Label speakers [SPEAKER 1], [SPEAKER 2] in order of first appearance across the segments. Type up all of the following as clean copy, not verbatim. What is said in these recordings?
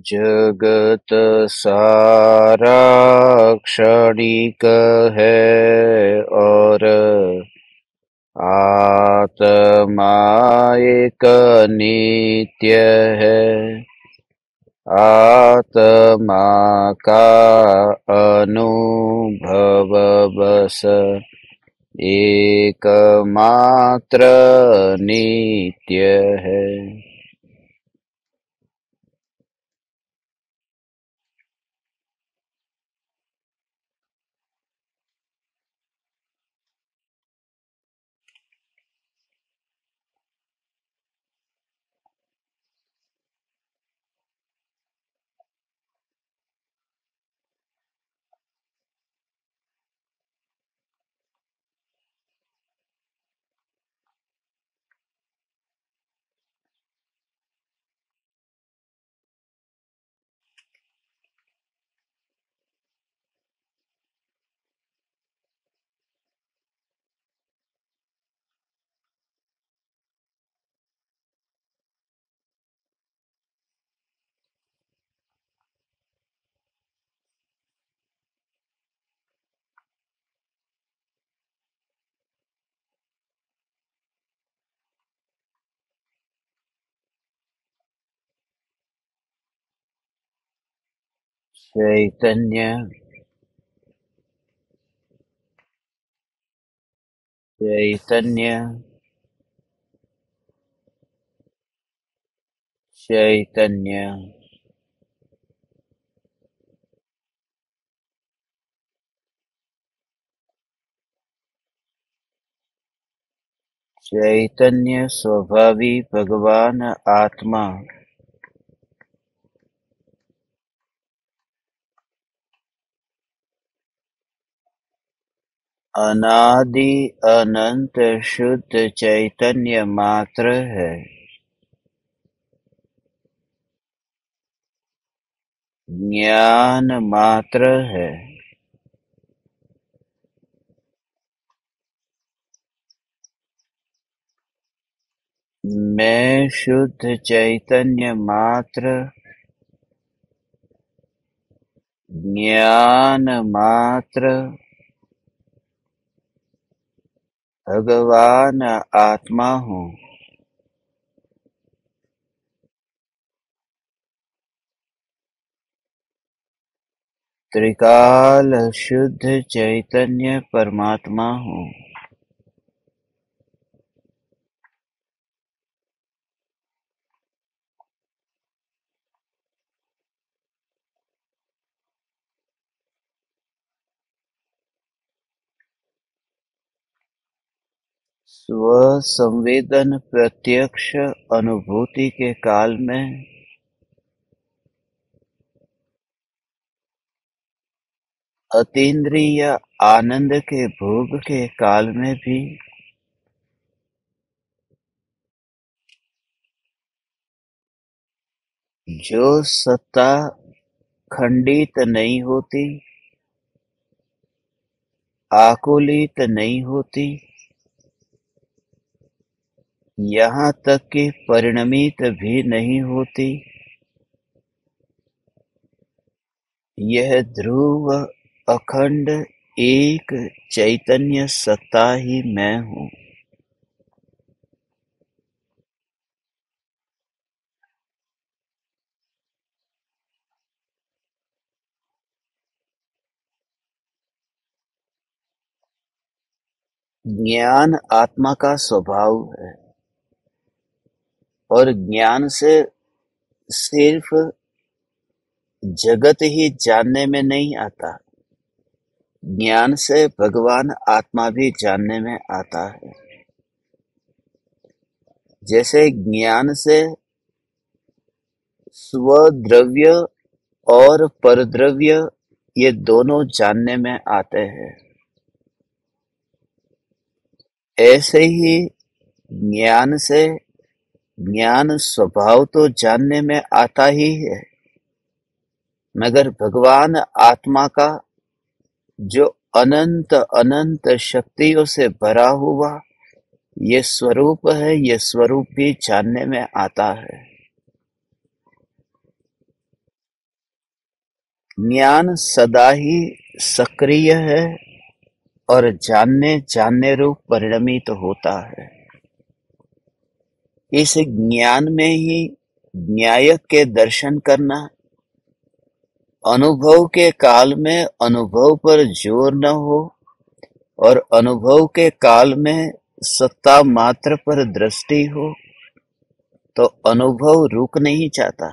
[SPEAKER 1] जगत सारा क्षणिक है और आत्मा एक नित्य है। आत्मा का अनुभव बस एकमात्र नित्य है। चैतन्य चैतन्य चैतन्य चैतन्य स्वभावी भगवान आत्मा अनादि अनंत शुद्ध चैतन्य मात्र है। ज्ञान मात्र है। मैं शुद्ध चैतन्य मात्र, ज्ञान मात्र, भगवान आत्मा हूँ। त्रिकाल शुद्ध चैतन्य परमात्मा हूँ। स्व संवेदन प्रत्यक्ष अनुभूति के काल में अतीन्द्रिय आनंद के भोग के काल में भी जो सत्ता खंडित नहीं होती, आकुलित नहीं होती, यहाँ तक कि परिणमित भी नहीं होती, यह ध्रुव अखंड एक चैतन्य सत्ता ही मैं हूँ। ज्ञान आत्मा का स्वभाव है और ज्ञान से सिर्फ जगत ही जानने में नहीं आता, ज्ञान से भगवान आत्मा भी जानने में आता है। जैसे ज्ञान से स्वद्रव्य और परद्रव्य ये दोनों जानने में आते हैं, ऐसे ही ज्ञान से ज्ञान स्वभाव तो जानने में आता ही है, मगर भगवान आत्मा का जो अनंत अनंत शक्तियों से भरा हुआ ये स्वरूप है, ये स्वरूप भी जानने में आता है। ज्ञान सदा ही सक्रिय है और जानने जानने रूप परिणमित होता है। इस ज्ञान में ही न्याय के दर्शन करना, अनुभव के काल में अनुभव पर जोर न हो और अनुभव के काल में सत्ता मात्र पर दृष्टि हो, तो अनुभव रुक नहीं जाता,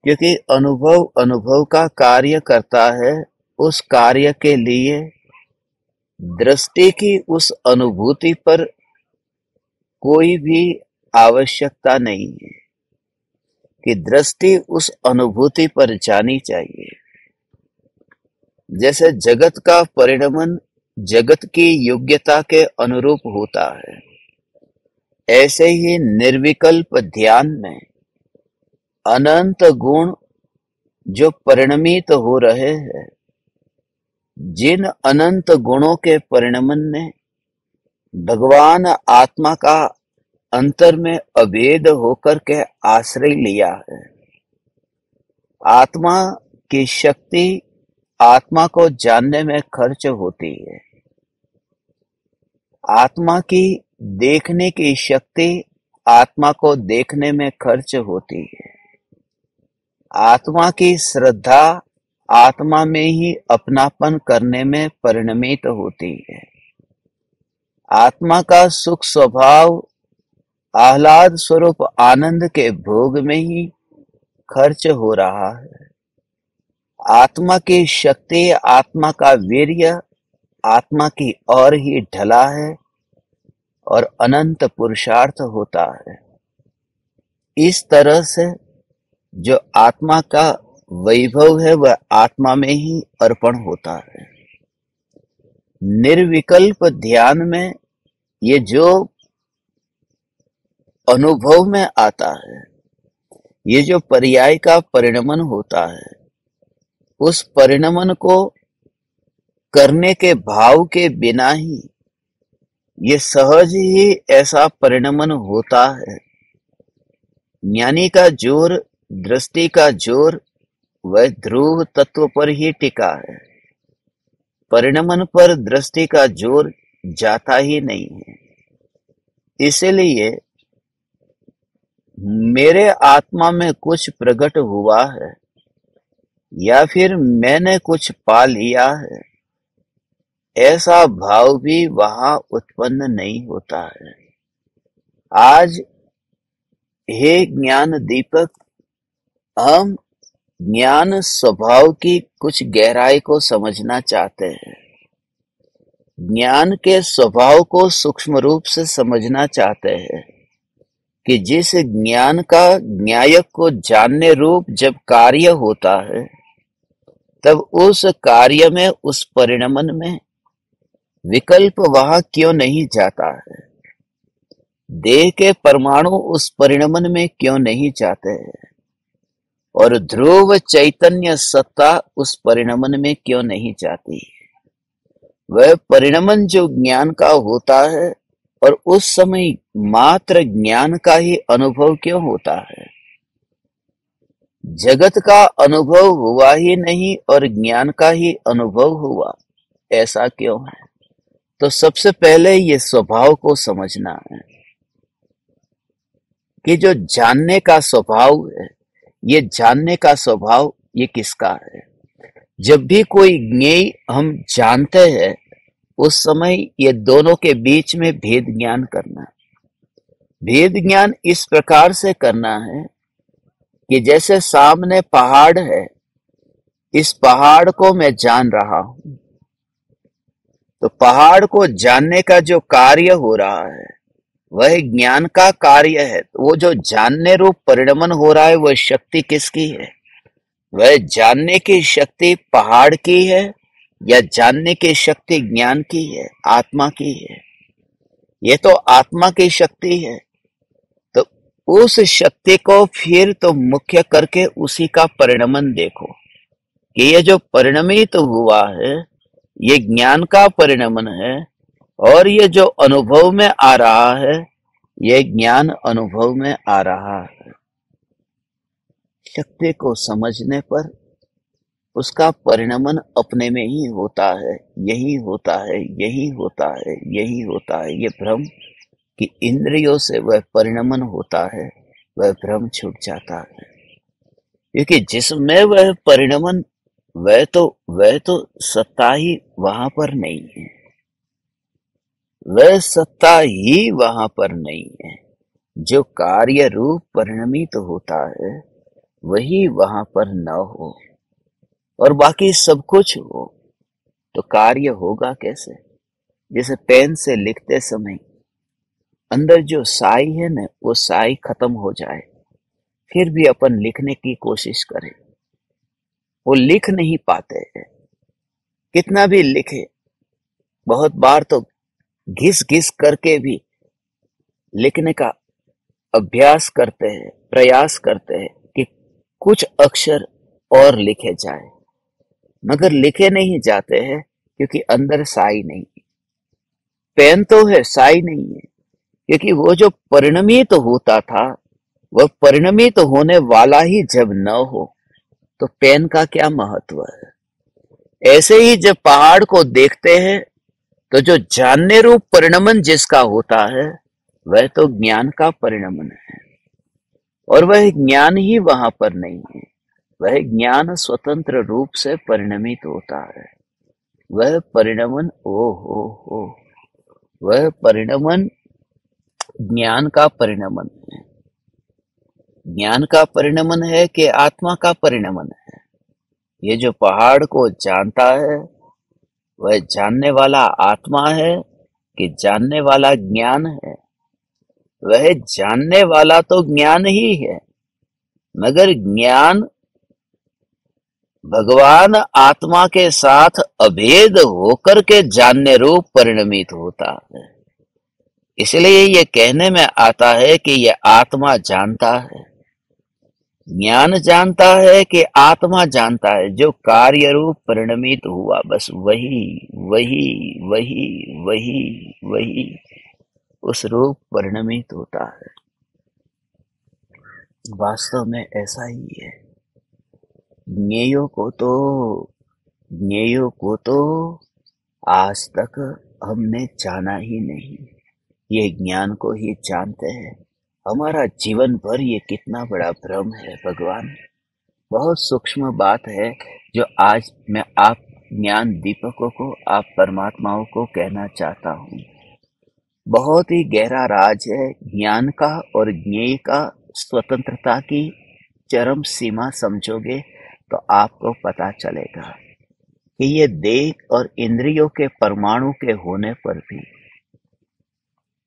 [SPEAKER 1] क्योंकि अनुभव अनुभव का कार्य करता है। उस कार्य के लिए दृष्टि की उस अनुभूति पर कोई भी आवश्यकता नहीं है कि दृष्टि उस अनुभूति पर जानी चाहिए। जैसे जगत का परिणमन जगत की योग्यता के अनुरूप होता है, ऐसे ही निर्विकल्प ध्यान में अनंत गुण जो परिणमित हो रहे हैं, जिन अनंत गुणों के परिणमन ने भगवान आत्मा का अंतर में अभेद होकर के आश्रय लिया है। आत्मा की शक्ति आत्मा को जानने में खर्च होती है। आत्मा की देखने की शक्ति आत्मा को देखने में खर्च होती है। आत्मा की श्रद्धा आत्मा में ही अपनापन करने में परिणमित होती है। आत्मा का सुख स्वभाव आह्लाद स्वरूप आनंद के भोग में ही खर्च हो रहा है। आत्मा की शक्ति आत्मा का वीर्य आत्मा की ओर ही ढला है और अनंत पुरुषार्थ होता है। इस तरह से जो आत्मा का वैभव है वह आत्मा में ही अर्पण होता है। निर्विकल्प ध्यान में ये जो अनुभव में आता है, ये जो पर्याय का परिणमन होता है, उस परिणमन को करने के भाव के बिना ही ये सहज ही ऐसा परिणमन होता है। ज्ञानी का जोर, दृष्टि का जोर वह ध्रुव तत्व पर ही टिका है। परिणमन पर दृष्टि का जोर जाता ही नहीं है। इसलिए मेरे आत्मा में कुछ प्रकट हुआ है या फिर मैंने कुछ पा लिया है, ऐसा भाव भी वहां उत्पन्न नहीं होता है। आज हे ज्ञान दीपक, हम ज्ञान स्वभाव की कुछ गहराई को समझना चाहते हैं। ज्ञान के स्वभाव को सूक्ष्म रूप से समझना चाहते हैं कि जिस ज्ञान का न्यायक को जानने रूप जब कार्य होता है, तब उस कार्य में, उस परिणमन में विकल्प वहां क्यों नहीं जाता है? देह के परमाणु उस परिणमन में क्यों नहीं जाते हैं? और ध्रुव चैतन्य सत्ता उस परिणमन में क्यों नहीं जाती? वह परिणमन जो ज्ञान का होता है और उस समय मात्र ज्ञान का ही अनुभव क्यों होता है? जगत का अनुभव हुआ ही नहीं और ज्ञान का ही अनुभव हुआ, ऐसा क्यों है? तो सबसे पहले ये स्वभाव को समझना है कि जो जानने का स्वभाव है, ये जानने का स्वभाव ये किसका है? जब भी कोई ज्ञेय हम जानते हैं, उस समय ये दोनों के बीच में भेद ज्ञान करना। भेद ज्ञान इस प्रकार से करना है कि जैसे सामने पहाड़ है, इस पहाड़ को मैं जान रहा हूं, तो पहाड़ को जानने का जो कार्य हो रहा है वह ज्ञान का कार्य है। तो वो जो जानने रूप परिणमन हो रहा है, वह शक्ति किसकी है? वह जानने की शक्ति पहाड़ की है या जानने की शक्ति ज्ञान की है, आत्मा की है? ये तो आत्मा की शक्ति है। तो उस शक्ति को फिर तो मुख्य करके उसी का परिणमन देखो कि ये जो परिणमित हुआ है, ये ज्ञान का परिणमन है और ये जो अनुभव में आ रहा है, ये ज्ञान अनुभव में आ रहा है। शक्ति को समझने पर उसका परिणमन अपने में ही होता है, यही होता है, यही होता है, यही होता है। ये भ्रम कि इंद्रियों से वह परिणमन होता है, वह भ्रम छूट जाता है। क्योंकि जिसमें वह परिणमन, वह तो सत्ता ही वहां पर नहीं है, वह सत्ता ही वहां पर नहीं है। जो कार्य रूप परिणमित होता है वही वहां पर न हो और बाकी सब कुछ हो, तो कार्य होगा कैसे? जैसे पेन से लिखते समय अंदर जो स्याही है ना, वो स्याही खत्म हो जाए, फिर भी अपन लिखने की कोशिश करें, वो लिख नहीं पाते हैं। कितना भी लिखे, बहुत बार तो घिस घिस करके भी लिखने का अभ्यास करते हैं, प्रयास करते हैं कि कुछ अक्षर और लिखे जाए, मगर लिखे नहीं जाते हैं क्योंकि अंदर स्याही नहीं है। पेन तो है, स्याही नहीं है, क्योंकि वो जो परिणमित होता था, वह परिणमित होने वाला ही जब न हो तो पेन का क्या महत्व है? ऐसे ही जब पहाड़ को देखते हैं तो जो जानने रूप परिणमन जिसका होता है वह तो ज्ञान का परिणमन है, और वह ज्ञान ही वहां पर नहीं है। वह ज्ञान स्वतंत्र रूप से परिणमित होता है। वह परिणमन, ओ हो, वह परिणमन ज्ञान का परिणमन है। ज्ञान का परिणमन है कि आत्मा का परिणमन है? ये जो पहाड़ को जानता है वह जानने वाला आत्मा है कि जानने वाला ज्ञान है? वह जानने वाला तो ज्ञान ही है, मगर ज्ञान भगवान आत्मा के साथ अभेद होकर के जानने रूप परिणमित होता है। इसलिए ये कहने में आता है कि ये आत्मा जानता है। ज्ञान जानता है कि आत्मा जानता है? जो कार्य रूप परिणमित हुआ, बस वही वही वही वही वही उस रूप परिणमित होता है। वास्तव में ऐसा ही है। ज्ञेयों को तो आज तक हमने जाना ही नहीं, ये ज्ञान को ही जानते हैं। हमारा जीवन भर ये कितना बड़ा भ्रम है भगवान। बहुत सूक्ष्म बात है जो आज मैं आप ज्ञान दीपकों को, आप परमात्माओं को कहना चाहता हूँ। बहुत ही गहरा राज है ज्ञान का और ज्ञेय का। स्वतंत्रता की चरम सीमा समझोगे तो आपको पता चलेगा कि ये देह और इंद्रियों के परमाणु के होने पर भी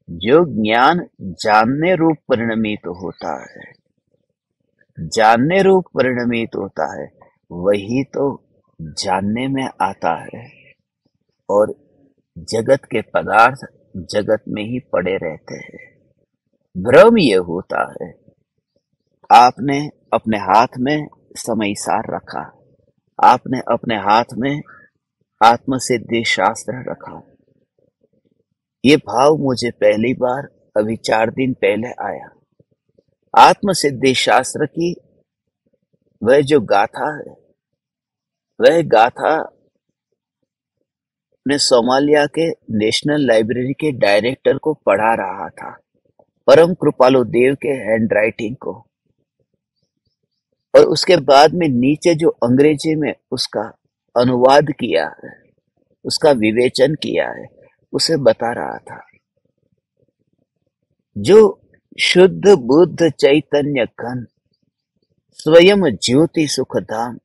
[SPEAKER 1] जो ज्ञान जानने रूप परिणमित होता है, जानने रूप परिणमित होता है, वही तो जानने में आता है, और जगत के पदार्थ जगत में ही पड़े रहते हैं। भ्रम ये होता है, आपने अपने हाथ में समयसार रखा, आपने अपने हाथ में आत्मसिद्धि शास्त्र रखा। ये भाव मुझे पहली बार अभी 4 दिन पहले आया। आत्मसिद्धि शास्त्र की वह जो गाथा है, वह गाथा मैं सोमालिया के नेशनल लाइब्रेरी के डायरेक्टर को पढ़ा रहा था, परम कृपालु देव के हैंडराइटिंग को, और उसके बाद में नीचे जो अंग्रेजी में उसका अनुवाद किया है, उसका विवेचन किया है, उसे बता रहा था। जो शुद्ध बुद्ध चैतन्य घन स्वयं ज्योति सुख धाम,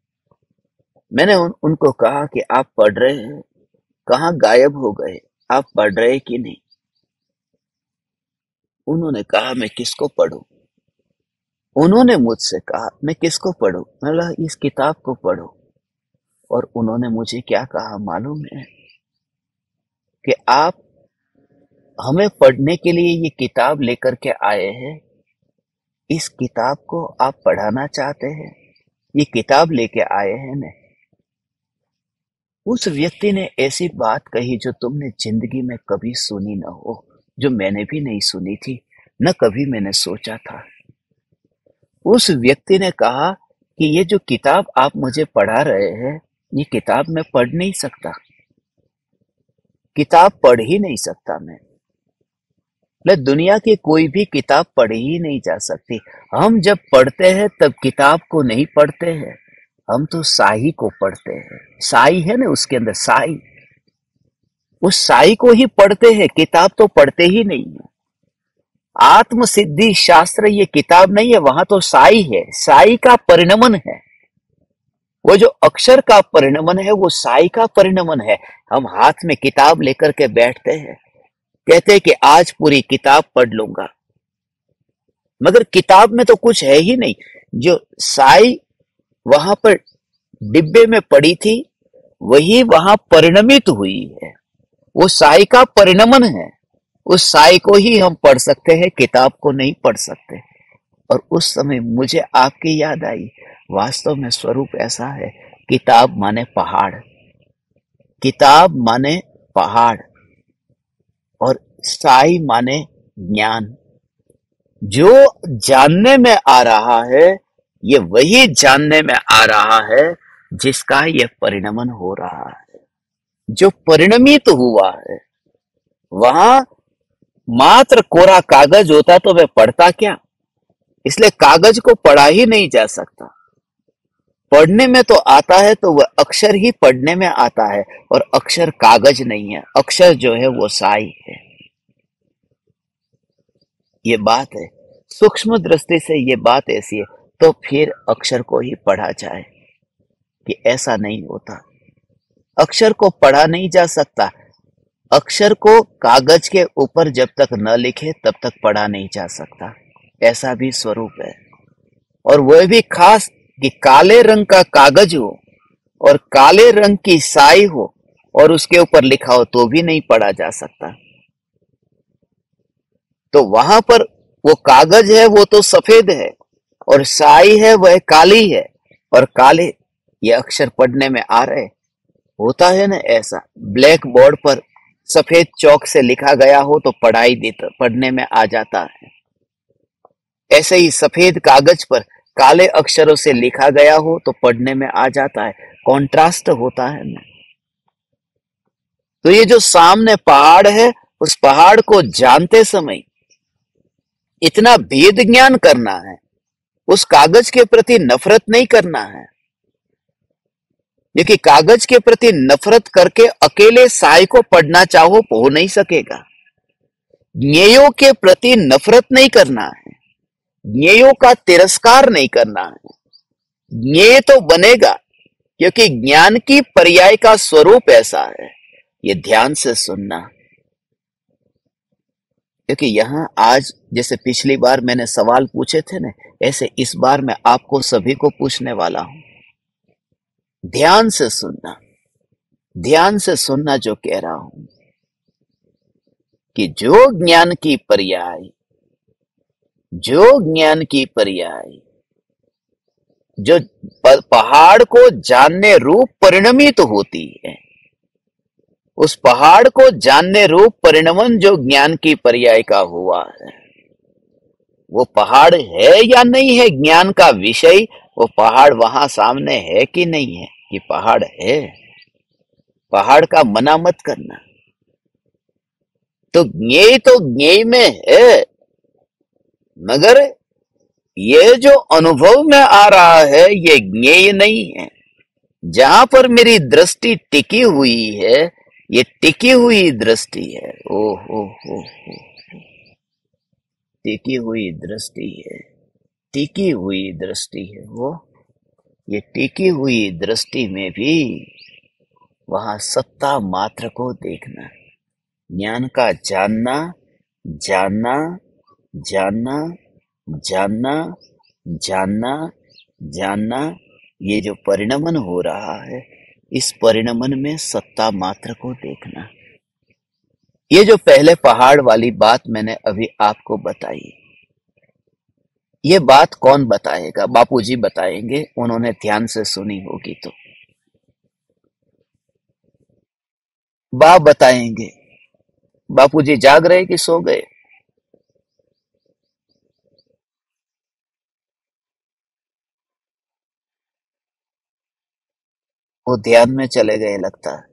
[SPEAKER 1] मैंने उनको कहा कि आप पढ़ रहे हैं, कहाँ गायब हो गए, आप पढ़ रहे कि नहीं? उन्होंने कहा मैं किसको पढ़ूं? उन्होंने मुझसे कहा मैं किसको पढ़ूं? मैं बोला इस किताब को पढ़ो। और उन्होंने मुझे क्या कहा मालूम है? कि आप हमें पढ़ने के लिए ये किताब लेकर के आए हैं, इस किताब को आप पढ़ाना चाहते हैं, ये किताब लेके आए हैं ना। उस व्यक्ति ने ऐसी बात कही जो तुमने जिंदगी में कभी सुनी न हो, जो मैंने भी नहीं सुनी थी, न कभी मैंने सोचा था। उस व्यक्ति ने कहा कि ये जो किताब आप मुझे पढ़ा रहे हैं, ये किताब मैं पढ़ नहीं सकता, किताब पढ़ ही नहीं सकता मैं। दुनिया की कोई भी किताब पढ़ी ही नहीं जा सकती। हम जब पढ़ते हैं तब किताब को नहीं पढ़ते हैं, हम तो साई को पढ़ते हैं। साई है ना, उसके अंदर साई, उस साई को ही पढ़ते हैं, किताब तो पढ़ते ही नहीं है। आत्म सिद्धि शास्त्र ये किताब नहीं है, वहां तो साई है, साई का परिणमन है। वो जो अक्षर का परिणमन है वो साई का परिणमन है। हम हाथ में किताब लेकर के बैठते हैं, कहते हैं कि आज पूरी किताब पढ़ लूंगा, मगर किताब में तो कुछ है ही नहीं। जो साई वहां पर डिब्बे में पड़ी थी वही वहां परिणमित हुई है, वो साई का परिणमन है। उस साई को ही हम पढ़ सकते हैं, किताब को नहीं पढ़ सकते। और उस समय मुझे आपकी याद आई, वास्तव में स्वरूप ऐसा है, किताब माने पहाड़, किताब माने पहाड़, और साई माने ज्ञान। जो जानने में आ रहा है ये वही जानने में आ रहा है जिसका ये परिणमन हो रहा है। जो परिणमित हुआ है, वहां मात्र कोरा कागज होता तो मैं पढ़ता क्या, इसलिए कागज को पढ़ा ही नहीं जा सकता। पढ़ने में तो आता है तो वह अक्षर ही पढ़ने में आता है, और अक्षर कागज नहीं है, अक्षर जो है वो साई है। ये बात है, सूक्ष्म दृष्टि से ये बात ऐसी है। तो फिर अक्षर को ही पढ़ा जाए कि ऐसा नहीं होता, अक्षर को पढ़ा नहीं जा सकता। अक्षर को कागज के ऊपर जब तक न लिखे तब तक पढ़ा नहीं जा सकता, ऐसा भी स्वरूप है। और वह भी खास कि काले रंग का कागज हो और काले रंग की साई हो और उसके ऊपर लिखा हो तो भी नहीं पढ़ा जा सकता। तो वहां पर वो कागज है वो तो सफेद है, और साई है वह काली है, और काले ये अक्षर पढ़ने में आ रहे। होता है ना ऐसा, ब्लैक बोर्ड पर सफेद चौक से लिखा गया हो तो पढ़ाई देता, पढ़ने में आ जाता है। ऐसे ही सफेद कागज पर काले अक्षरों से लिखा गया हो तो पढ़ने में आ जाता है, कॉन्ट्रास्ट होता है ना। तो ये जो सामने पहाड़ है, उस पहाड़ को जानते समय इतना भेद ज्ञान करना है, उस कागज के प्रति नफरत नहीं करना है, क्योंकि कागज के प्रति नफरत करके अकेले साई को पढ़ना चाहो हो नहीं सकेगा। ज्ञेयों के प्रति नफरत नहीं करना है, ज्ञेयों का तिरस्कार नहीं करना है। ज्ञेय तो बनेगा, क्योंकि ज्ञान की पर्याय का स्वरूप ऐसा है। ये ध्यान से सुनना, क्योंकि यहां आज जैसे पिछली बार मैंने सवाल पूछे थे ना, ऐसे इस बार मैं आपको सभी को पूछने वाला हूं। ध्यान से सुनना, ध्यान से सुनना जो कह रहा हूं, कि जो ज्ञान की पर्याय, जो ज्ञान की पर्याय, जो पहाड़ को जानने रूप परिणमित होती है, उस पहाड़ को जानने रूप परिणमन जो ज्ञान की पर्याय का हुआ है, वो पहाड़ है या नहीं है ज्ञान का विषय। वो पहाड़ वहां सामने है कि नहीं है, कि पहाड़ है। पहाड़ का मना मत करना। तो ज्ञेय में है, मगर ये जो अनुभव में आ रहा है ये ज्ञेय नहीं है। जहां पर मेरी दृष्टि टिकी हुई है, ये टिकी हुई दृष्टि है। ओहो हो, टिकी हुई दृष्टि है, टिकी हुई दृष्टि है वो। ये टिकी हुई दृष्टि में भी वहां सत्ता मात्र को देखना, ज्ञान का जानना, जानना, जानना, जानना, जानना, जानना। ये जो परिणमन हो रहा है, इस परिणमन में सत्ता मात्र को देखना। ये जो पहले पहाड़ वाली बात मैंने अभी आपको बताई, ये बात कौन बताएगा? बापूजी बताएंगे, उन्होंने ध्यान से सुनी होगी तो। बाप बताएंगे। बापूजी जाग रहे कि सो गए? वो ध्यान में चले गए लगता है।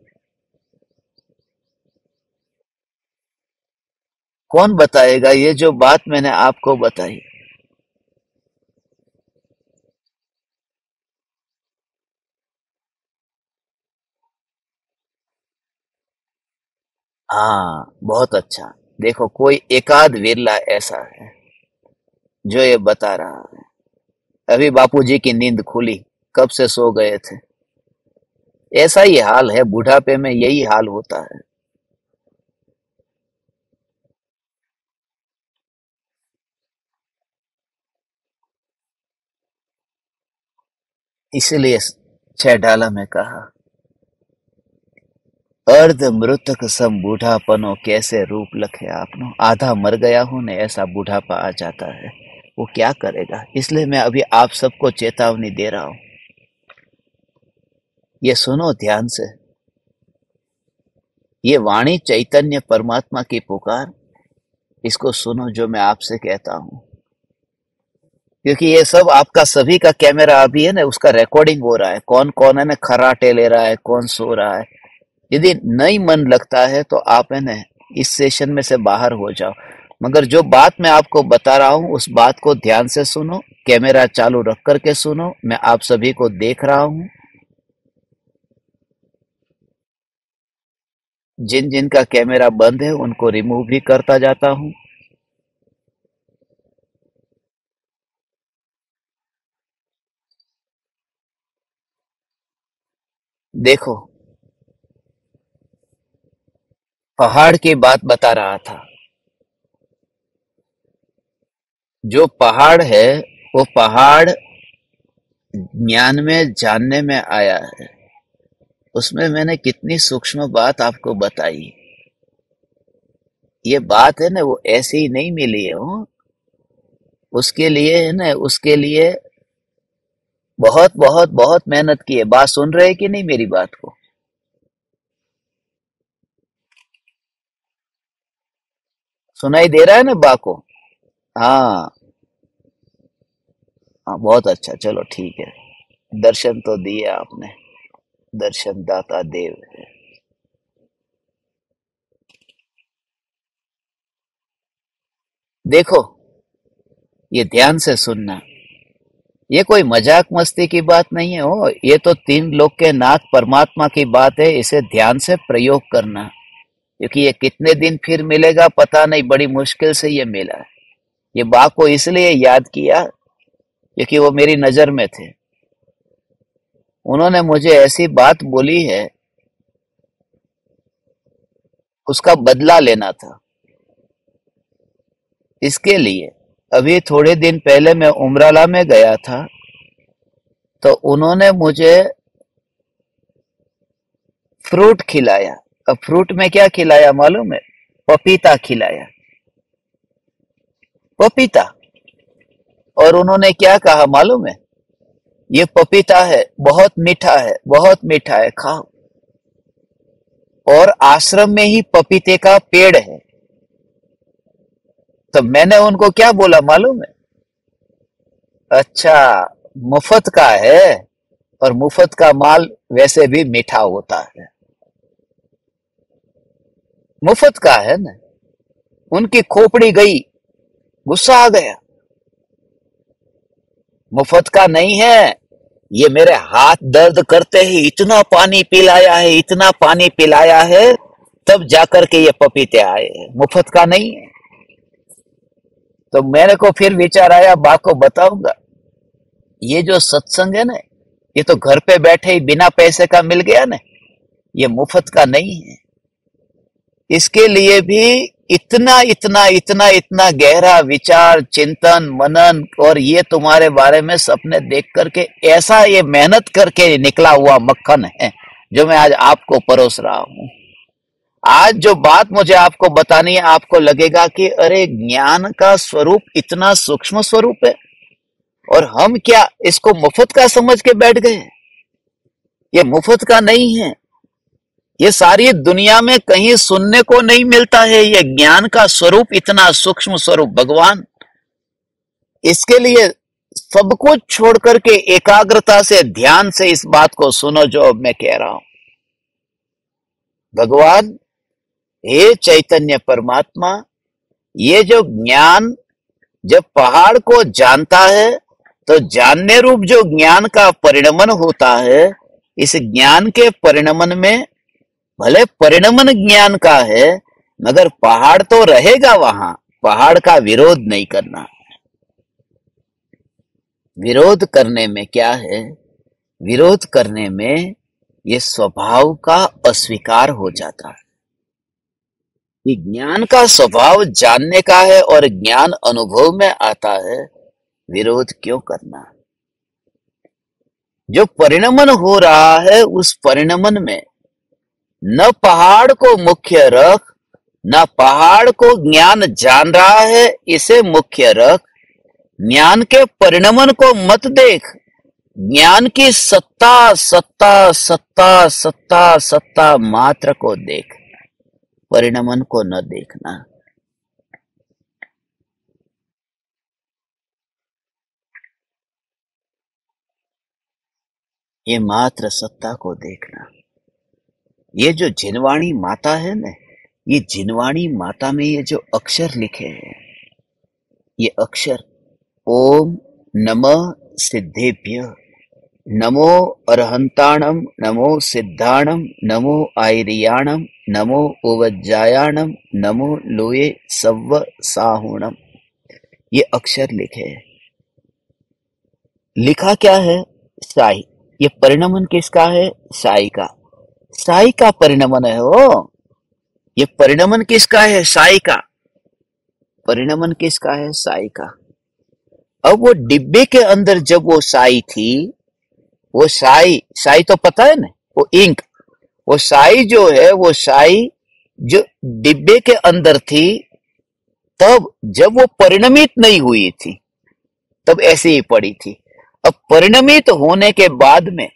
[SPEAKER 1] कौन बताएगा ये जो बात मैंने आपको बताई? हाँ, बहुत अच्छा। देखो, कोई एकाध विरला ऐसा है जो ये बता रहा है। अभी बापूजी की नींद खुली, कब से सो गए थे। ऐसा ही हाल है, बुढ़ापे में यही हाल होता है। इसलिए छह डाला में कहा, अर्ध मृतक सम बूढ़ापनो कैसे रूप लखे आपनो। आधा मर गया हूं ने ऐसा बूढ़ापा आ जाता है। वो क्या करेगा? इसलिए मैं अभी आप सबको चेतावनी दे रहा हूं। ये सुनो ध्यान से। ये वाणी चैतन्य परमात्मा की पुकार, इसको सुनो जो मैं आपसे कहता हूं। क्योंकि ये सब आपका सभी का कैमरा अभी है ना, उसका रिकॉर्डिंग हो रहा है। कौन कौन है ना खर्राटे ले रहा है, कौन सो रहा है। यदि नहीं मन लगता है तो आप है ना इस सेशन में से बाहर हो जाओ। मगर जो बात मैं आपको बता रहा हूं उस बात को ध्यान से सुनो। कैमरा चालू रख करके सुनो। मैं आप सभी को देख रहा हूं। जिन जिन का कैमरा बंद है उनको रिमूव भी करता जाता हूं। देखो, पहाड़ की बात बता रहा था। जो पहाड़ है वो पहाड़ ज्ञान में जानने में आया है। उसमें मैंने कितनी सूक्ष्म बात आपको बताई। ये बात है ना वो ऐसे ही नहीं मिली है। वो उसके लिए है ना, उसके लिए बहुत बहुत बहुत मेहनत की है। बात सुन रहे हैं कि नहीं मेरी बात को? सुनाई दे रहा है ना बा को? हाँ। हाँ, बहुत अच्छा। चलो ठीक है। दर्शन तो दिए आपने। दर्शन दाता देव है। देखो, ये ध्यान से सुनना। ये कोई मजाक मस्ती की बात नहीं है। हो, ये तो तीन लोक के नाथ परमात्मा की बात है। इसे ध्यान से प्रयोग करना। क्योंकि ये कितने दिन फिर मिलेगा पता नहीं, बड़ी मुश्किल से ये मिला है। ये बा को इसलिए याद किया क्योंकि वो मेरी नजर में थे। उन्होंने मुझे ऐसी बात बोली है, उसका बदला लेना था। इसके लिए अभी थोड़े दिन पहले मैं उमराला में गया था। तो उन्होंने मुझे फ्रूट खिलाया। अब फ्रूट में क्या खिलाया मालूम है? पपीता खिलाया। पपीता। और उन्होंने क्या कहा मालूम है? ये पपीता है, बहुत मीठा है, बहुत मीठा है, खाओ। और आश्रम में ही पपीते का पेड़ है। तो मैंने उनको क्या बोला मालूम है? अच्छा, मुफ्त का है। और मुफ्त का माल वैसे भी मीठा होता है। मुफ्त का है ना। उनकी खोपड़ी गई, गुस्सा आ गया। मुफ्त का नहीं है। ये मेरे हाथ दर्द करते ही इतना पानी पिलाया है, इतना पानी पिलाया है, तब जाकर के ये पपीते आए हैं। मुफ्त का नहीं है। तो मेरे को फिर विचार आया, बाप को बताऊंगा। ये जो सत्संग है ना, ये तो घर पे बैठे ही बिना पैसे का मिल गया ना। ये मुफ्त का नहीं है। इसके लिए भी इतना इतना इतना इतना गहरा विचार, चिंतन, मनन, और ये तुम्हारे बारे में सपने देख करके ऐसा ये मेहनत करके निकला हुआ मक्खन है जो मैं आज आपको परोस रहा हूं। आज जो बात मुझे आपको बतानी है, आपको लगेगा कि अरे ज्ञान का स्वरूप इतना सूक्ष्म स्वरूप है और हम क्या इसको मुफ्त का समझ के बैठ गए। ये मुफ्त का नहीं है। ये सारी दुनिया में कहीं सुनने को नहीं मिलता है। ये ज्ञान का स्वरूप इतना सूक्ष्म स्वरूप भगवान। इसके लिए सब कुछ छोड़ करके एकाग्रता से ध्यान से इस बात को सुनो जो अब मैं कह रहा हूं। भगवान, हे चैतन्य परमात्मा, ये जो ज्ञान जब पहाड़ को जानता है तो जानने रूप जो ज्ञान का परिणमन होता है, इस ज्ञान के परिणमन में भले परिणमन ज्ञान का है मगर पहाड़ तो रहेगा वहां। पहाड़ का विरोध नहीं करना। विरोध करने में क्या है? विरोध करने में ये स्वभाव का अस्वीकार हो जाता है। ये ज्ञान का स्वभाव जानने का है और ज्ञान अनुभव में आता है, विरोध क्यों करना? जो परिणमन हो रहा है उस परिणमन में न पहाड़ को मुख्य रख, न पहाड़ को ज्ञान जान रहा है इसे मुख्य रख। ज्ञान के परिणमन को मत देख, ज्ञान की सत्ता सत्ता सत्ता सत्ता सत्ता मात्र को देख, परिणमन को न देखना। ये मात्र सत्ता को देखना। ये जो जिनवाणी माता है ना, ये जिनवाणी माता में ये जो अक्षर लिखे हैं, ये अक्षर ओम नमः सिद्धेभ्य, नमो अरहंताणम, नमो सिद्धाणम, नमो आयरियाणम, नमो उवज्जायाणम, नमो लोये सव्व साहुणम, ये अक्षर लिखे हैं। लिखा क्या है? साई। ये परिणमन किसका है? साई का। साई का परिणमन है वो। ये परिणमन किसका है? साई का। परिणमन किसका है? साई का। अब वो डिब्बे के अंदर जब वो साई थी, वो साई, साई तो पता है ना, वो इंक, वो साई जो है, वो साई जो डिब्बे के अंदर थी, तब जब वो परिणमित नहीं हुई थी तब ऐसे ही पड़ी थी। अब परिणमित होने के बाद में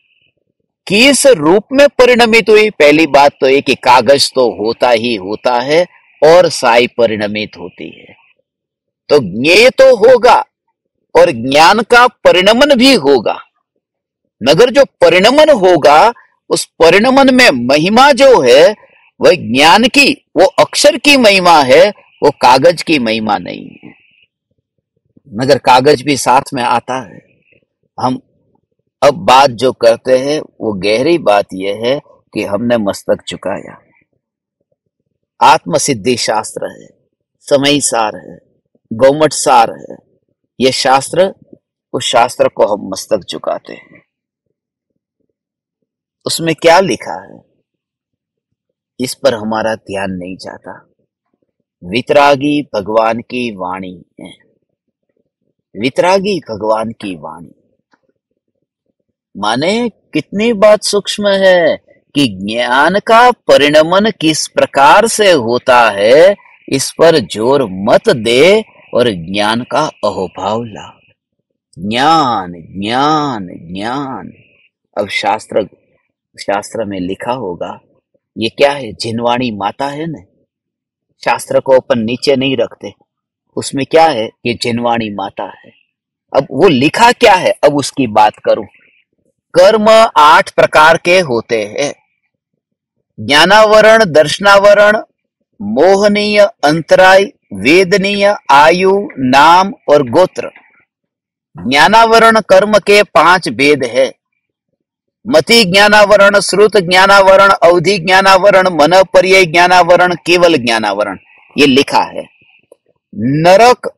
[SPEAKER 1] किस रूप में परिणमित हुई? पहली बात तो ये कि कागज तो होता ही होता है और साई परिणमित होती है, तो ज्ञेय तो होगा और ज्ञान का परिणमन भी होगा। मगर जो परिणमन होगा उस परिणमन में महिमा जो है वह ज्ञान की, वो अक्षर की महिमा है, वो कागज की महिमा नहीं है। मगर कागज भी साथ में आता है। हम अब बात जो करते हैं वो गहरी बात यह है कि हमने मस्तक झुकाया। आत्मसिद्धि शास्त्र है, समय सार है, गौमठ सार है, ये शास्त्र, उस शास्त्र को हम मस्तक झुकाते हैं। उसमें क्या लिखा है इस पर हमारा ध्यान नहीं जाता। वितरागी भगवान की वाणी है, वितरागी भगवान की वाणी माने कितनी बात सूक्ष्म है कि ज्ञान का परिणमन किस प्रकार से होता है, इस पर जोर मत दे और ज्ञान का अहोभाव ला। ज्ञान ज्ञान ज्ञान। अब शास्त्र में लिखा होगा, ये क्या है? जिनवाणी माता है ना। शास्त्र को अपन नीचे नहीं रखते, उसमें क्या है? ये जिनवाणी माता है। अब वो लिखा क्या है, अब उसकी बात करूं। कर्म 8 प्रकार के होते हैं। ज्ञानावरण, दर्शनावरण, मोहनीय, अंतराय, वेदनीय, आयु, नाम और गोत्र। ज्ञानावरण कर्म के 5 भेद है। मति ज्ञानावरण, श्रुत ज्ञानावरण, अवधि ज्ञानावरण, मन पर्याय ज्ञानावरण, केवल ज्ञानावरण। ये लिखा है। नरक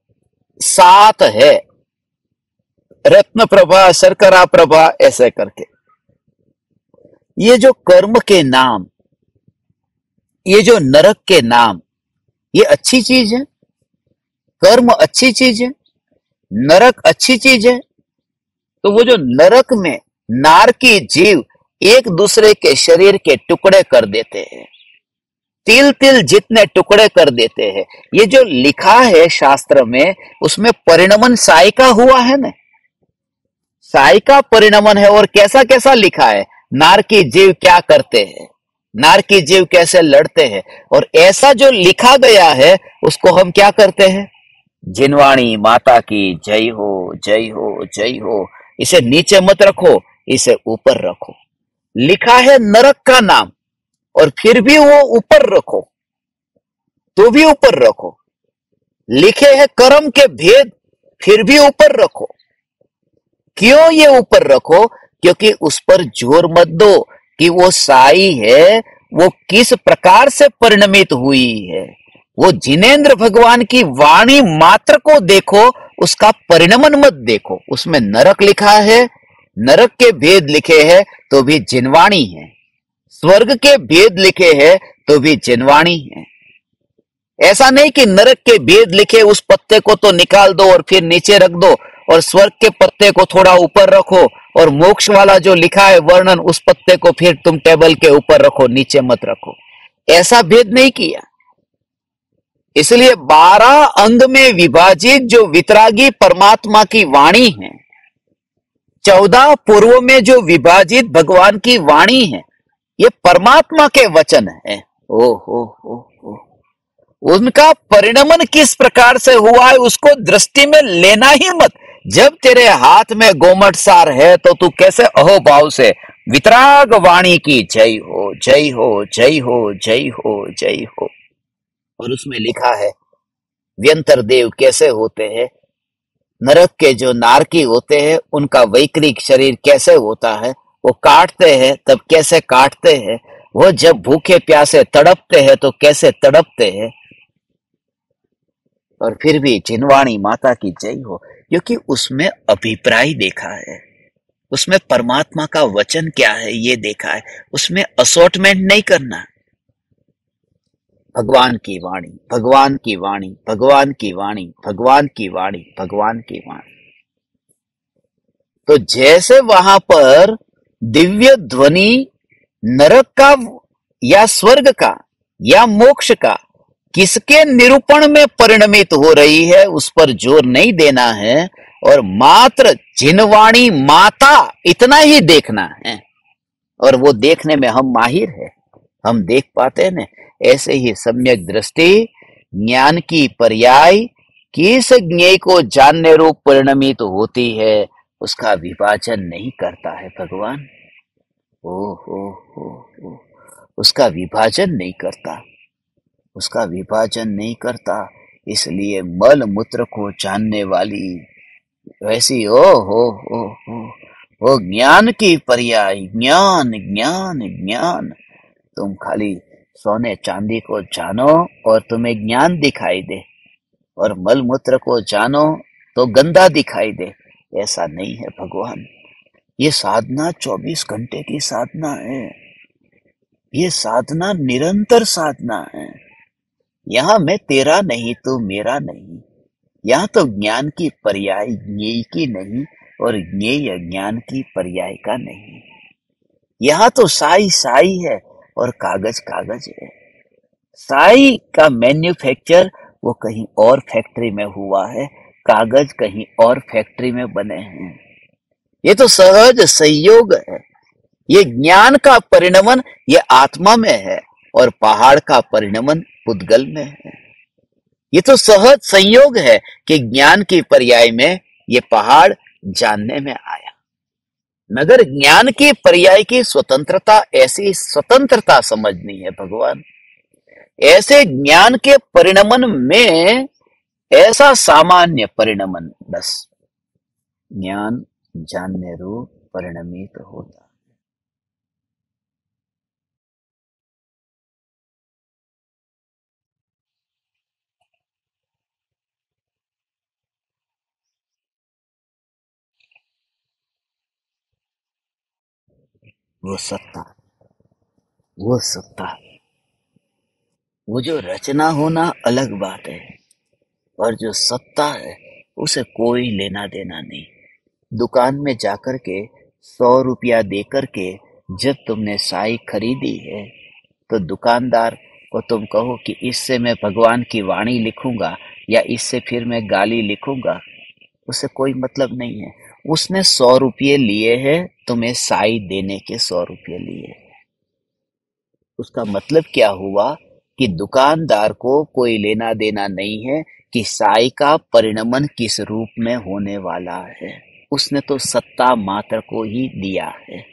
[SPEAKER 1] 7 है, रत्न प्रभा, शर्करा प्रभा, ऐसे करके। ये जो कर्म के नाम, ये जो नरक के नाम, ये अच्छी चीज है। कर्म अच्छी चीज है, नरक अच्छी चीज है। तो वो जो नरक में नारकी जीव एक दूसरे के शरीर के टुकड़े कर देते हैं, तिल तिल जितने टुकड़े कर देते हैं, ये जो लिखा है शास्त्र में, उसमें परिणमन साई का हुआ है ना। साई का परिणमन है। और कैसा कैसा लिखा है? नारकी जीव क्या करते हैं, नारकी जीव कैसे लड़ते हैं, और ऐसा जो लिखा गया है उसको हम क्या करते हैं? जिनवाणी माता की जय हो, जय हो, जय हो। इसे नीचे मत रखो, इसे ऊपर रखो। लिखा है नरक का नाम और फिर भी वो ऊपर रखो, तो भी ऊपर रखो। लिखे हैं कर्म के भेद, फिर भी ऊपर रखो। क्यों ये ऊपर रखो? क्योंकि उस पर जोर मत दो कि वो साई है, वो किस प्रकार से परिणमित हुई है। वो जिनेंद्र भगवान की वाणी मात्र को देखो, उसका परिणमन मत देखो। उसमें नरक लिखा है, नरक के भेद लिखे हैं तो भी जिनवाणी है। स्वर्ग के भेद लिखे हैं तो भी जिनवाणी है। ऐसा नहीं कि नरक के भेद लिखे उस पत्ते को तो निकाल दो और फिर नीचे रख दो, और स्वर्ग के पत्ते को थोड़ा ऊपर रखो, और मोक्ष वाला जो लिखा है वर्णन उस पत्ते को फिर तुम टेबल के ऊपर रखो, नीचे मत रखो। ऐसा भेद नहीं किया। इसलिए 12 अंग में विभाजित जो वितरागी परमात्मा की वाणी है, 14 पूर्व में जो विभाजित भगवान की वाणी है, ये परमात्मा के वचन है। ओ हो, उनका परिणमन किस प्रकार से हुआ है उसको दृष्टि में लेना ही मत। जब तेरे हाथ में गोमट सार है तो तू कैसे अहोभाव से वितराग वाणी की जय हो, जय हो, जय हो, जय हो, जय हो। और उसमें लिखा है व्यंतर देव कैसे होते हैं, नरक के जो नारकी होते हैं उनका वैकृिक शरीर कैसे होता है, वो काटते हैं तब कैसे काटते हैं, वो जब भूखे प्यासे तड़पते हैं तो कैसे तड़पते हैं। और फिर भी जिनवाणी माता की जय हो, क्योंकि उसमें अभिप्राय देखा है, उसमें परमात्मा का वचन क्या है ये देखा है। उसमें असॉर्टमेंट नहीं करना। भगवान की वाणी, भगवान की वाणी, भगवान की वाणी, भगवान की वाणी, भगवान की वाणी। तो जैसे वहां पर दिव्य ध्वनि नरक का या स्वर्ग का या मोक्ष का किसके निरूपण में परिणमित हो रही है उस पर जोर नहीं देना है, और मात्र जिनवाणी माता इतना ही देखना है। और वो देखने में हम माहिर है, हम देख पाते हैं। ऐसे ही सम्यक दृष्टि ज्ञान की पर्याय किस ज्ञेय को जानने रूप परिणमित होती है, उसका विभाजन नहीं करता है भगवान। ओ हो, उसका विभाजन नहीं करता, उसका विभाजन नहीं करता। इसलिए मल मूत्र को जानने वाली वैसी हो वो ज्ञान की पर्याय, ज्ञान ज्ञान ज्ञान। तुम खाली सोने चांदी को जानो और तुम्हें ज्ञान दिखाई दे, और मल मूत्र को जानो तो गंदा दिखाई दे, ऐसा नहीं है भगवान। ये साधना 24 घंटे की साधना है, ये साधना निरंतर साधना है। यहाँ मैं तेरा नहीं तू मेरा नहीं, यहाँ तो ज्ञान की पर्याय ज्ञेय की नहीं और ज्ञेय ज्ञान की पर्याय का नहीं। यहाँ तो साई साई है और कागज कागज है। साई का मैन्युफैक्चर वो कहीं और फैक्ट्री में हुआ है, कागज कहीं और फैक्ट्री में बने हैं। ये तो सहज संयोग है। ये ज्ञान का परिणमन ये आत्मा में है और पहाड़ का परिणमन पुद्गल में है। ये तो सहज संयोग है कि ज्ञान की पर्याय में ये पहाड़ जानने में आया। मगर ज्ञान की पर्याय की स्वतंत्रता, ऐसी स्वतंत्रता समझनी है भगवान। ऐसे ज्ञान के परिणमन में ऐसा सामान्य परिणमन, बस ज्ञान जानने रूप परिणमित होता। वो सत्ता, वो सत्ता, वो जो रचना होना अलग बात है, और जो सत्ता है उसे कोई लेना देना नहीं। दुकान में जाकर के 100 रुपया दे करके जब तुमने साई खरीदी है तो दुकानदार को तुम कहो कि इससे मैं भगवान की वाणी लिखूंगा या इससे फिर मैं गाली लिखूंगा, उसे कोई मतलब नहीं है। उसने 100 रुपये लिए हैं, तुम्हें साई देने के 100 रुपये लिए। उसका मतलब क्या हुआ कि दुकानदार को कोई लेना देना नहीं है कि साई का परिणमन किस रूप में होने वाला है। उसने तो सत्ता मात्र को ही दिया है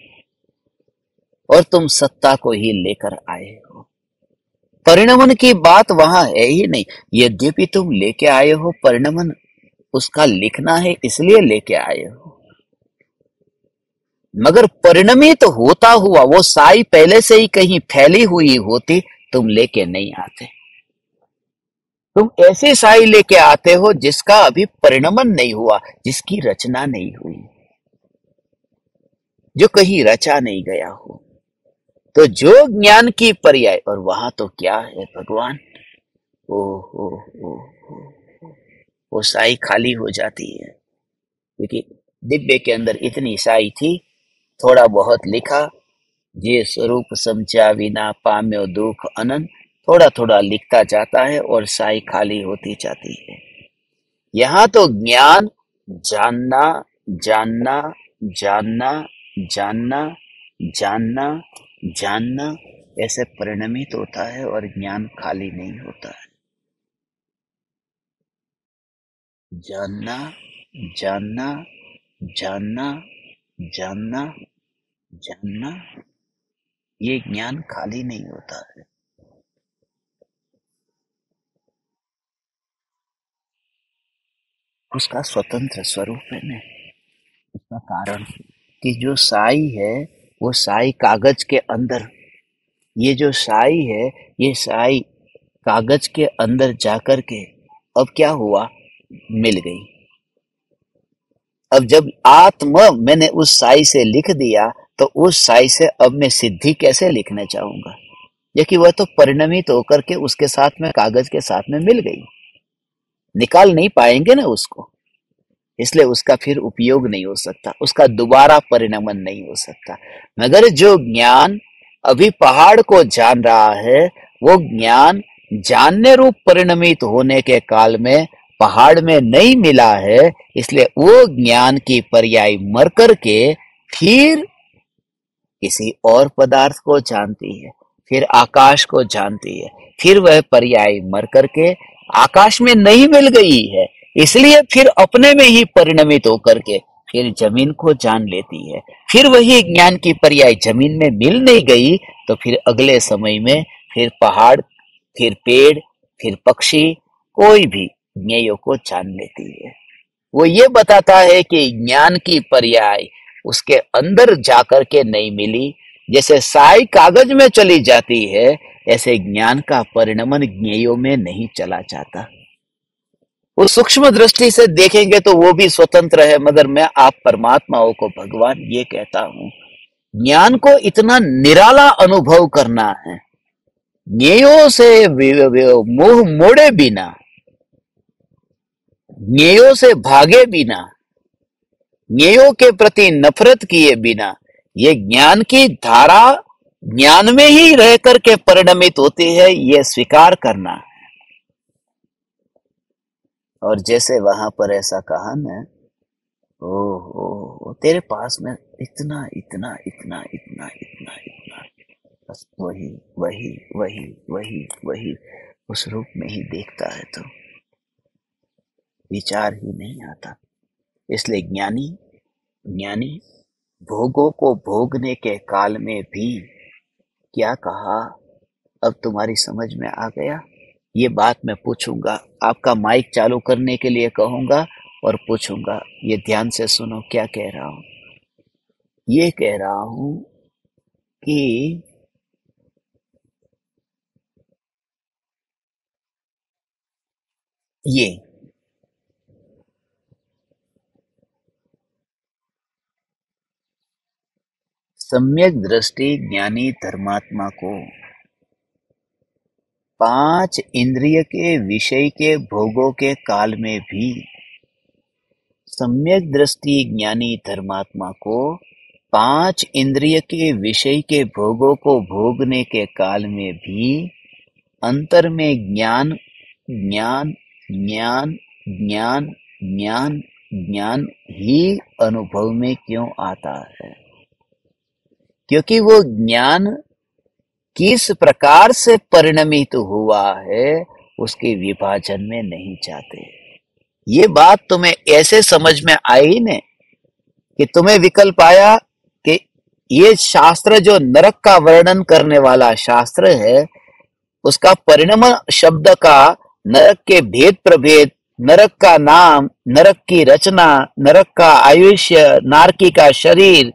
[SPEAKER 1] और तुम सत्ता को ही लेकर आए हो। परिणमन की बात वहां है ही नहीं। यद्यपि तुम लेके आए हो परिणमन, उसका लिखना है इसलिए लेके आए हो, मगर परिणमित होता हुआ वो साई पहले से ही कहीं फैली हुई होती, तुम लेके नहीं आते। तुम ऐसी साई लेके आते हो जिसका अभी परिणमन नहीं हुआ, जिसकी रचना नहीं हुई, जो कहीं रचा नहीं गया हो। तो जो ज्ञान की पर्याय, और वहां तो क्या है भगवान, ओ हो ओ, वो साई खाली हो जाती है, क्योंकि डिब्बे के अंदर इतनी साई थी, थोड़ा बहुत लिखा, जे स्वरूप समझा विना पाम्यो दुख अनंत, थोड़ा थोड़ा लिखता जाता है और साई खाली होती जाती है। यहाँ तो ज्ञान जानना जानना जानना जानना जानना जानना ऐसे परिणमित होता है और ज्ञान खाली नहीं होता है। जानना जानना जानना जानना जानना, ये ज्ञान खाली नहीं होता है। उसका स्वतंत्र स्वरूप है ना। उसका कारण कि जो साई है वो साई कागज के अंदर, ये जो साई है ये साई कागज के अंदर जाकर के अब क्या हुआ, मिल गई। अब जब आत्म मैंने उस साई से लिख दिया, तो उस साई से अब मैं सिद्धि कैसे लिखना चाहूंगा, या कि वह तो परिणमित होकर के उसके साथ में कागज के साथ में मिल गई, निकाल नहीं पाएंगे ना उसको, इसलिए उसका फिर उपयोग नहीं हो सकता, उसका दोबारा परिणमन नहीं हो सकता। मगर जो ज्ञान अभी पहाड़ को जान रहा है, वो ज्ञान जानने रूप परिणमित होने के काल में पहाड़ में नहीं मिला है, इसलिए वो ज्ञान की पर्याय मर करके फिर किसी और पदार्थ को जानती है, फिर आकाश को जानती है, फिर वह पर्याय मर करके आकाश में नहीं मिल गई है, इसलिए फिर अपने में ही परिणमित होकर के फिर जमीन को जान लेती है। फिर वही ज्ञान की पर्याय जमीन में मिल नहीं गई, तो फिर अगले समय में फिर पहाड़, फिर पेड़, फिर पक्षी, कोई भी ज्ञेयों को जान लेती है। वो ये बताता है कि ज्ञान की पर्याय उसके अंदर जाकर के नहीं मिली, जैसे साई कागज में चली जाती है, ऐसे ज्ञान का परिणमन ज्ञेयों में नहीं चला जाता। वो सूक्ष्म दृष्टि से देखेंगे तो वो भी स्वतंत्र है, मगर मैं आप परमात्माओं को भगवान ये कहता हूं, ज्ञान को इतना निराला अनुभव करना है, ज्ञेयों से मोह मोड़े बिना, ज्ञेयों से भागे बिना, ज्ञेयों के प्रति नफरत किए बिना, ये ज्ञान की धारा ज्ञान में ही रह करके परिणमित होती है, ये स्वीकार करना। और जैसे वहां पर ऐसा कहा न, ओ तेरे पास में इतना इतना इतना इतना इतना इतना, बस वही वही वही वही वही उस रूप में ही देखता है, तो विचार ही नहीं आता। इसलिए ज्ञानी ज्ञानी भोगों को भोगने के काल में भी क्या कहा, अब तुम्हारी समझ में आ गया। ये बात मैं पूछूंगा, आपका माइक चालू करने के लिए कहूंगा और पूछूंगा, ये ध्यान से सुनो क्या कह रहा हूं। ये कह रहा हूं कि ये सम्यक दृष्टि ज्ञानी धर्मात्मा को 5 इंद्रिय के विषय के भोगों के काल में भी, सम्यक दृष्टि ज्ञानी धर्मात्मा को 5 इंद्रिय के विषय के भोगों को भोगने के काल में भी अंतर में ज्ञान ज्ञान ज्ञान ज्ञान ज्ञान ज्ञान ही अनुभव में क्यों आता है? क्योंकि वो ज्ञान किस प्रकार से परिणमित हुआ है उसके विभाजन में नहीं जाते। ये बात तुम्हें ऐसे समझ में आई ने कि तुम्हें विकल्प आया कि ये शास्त्र जो नरक का वर्णन करने वाला शास्त्र है, उसका परिणम शब्द का नरक के भेद प्रभेद, नरक का नाम, नरक की रचना, नरक का आयुष्य, नारकी का शरीर,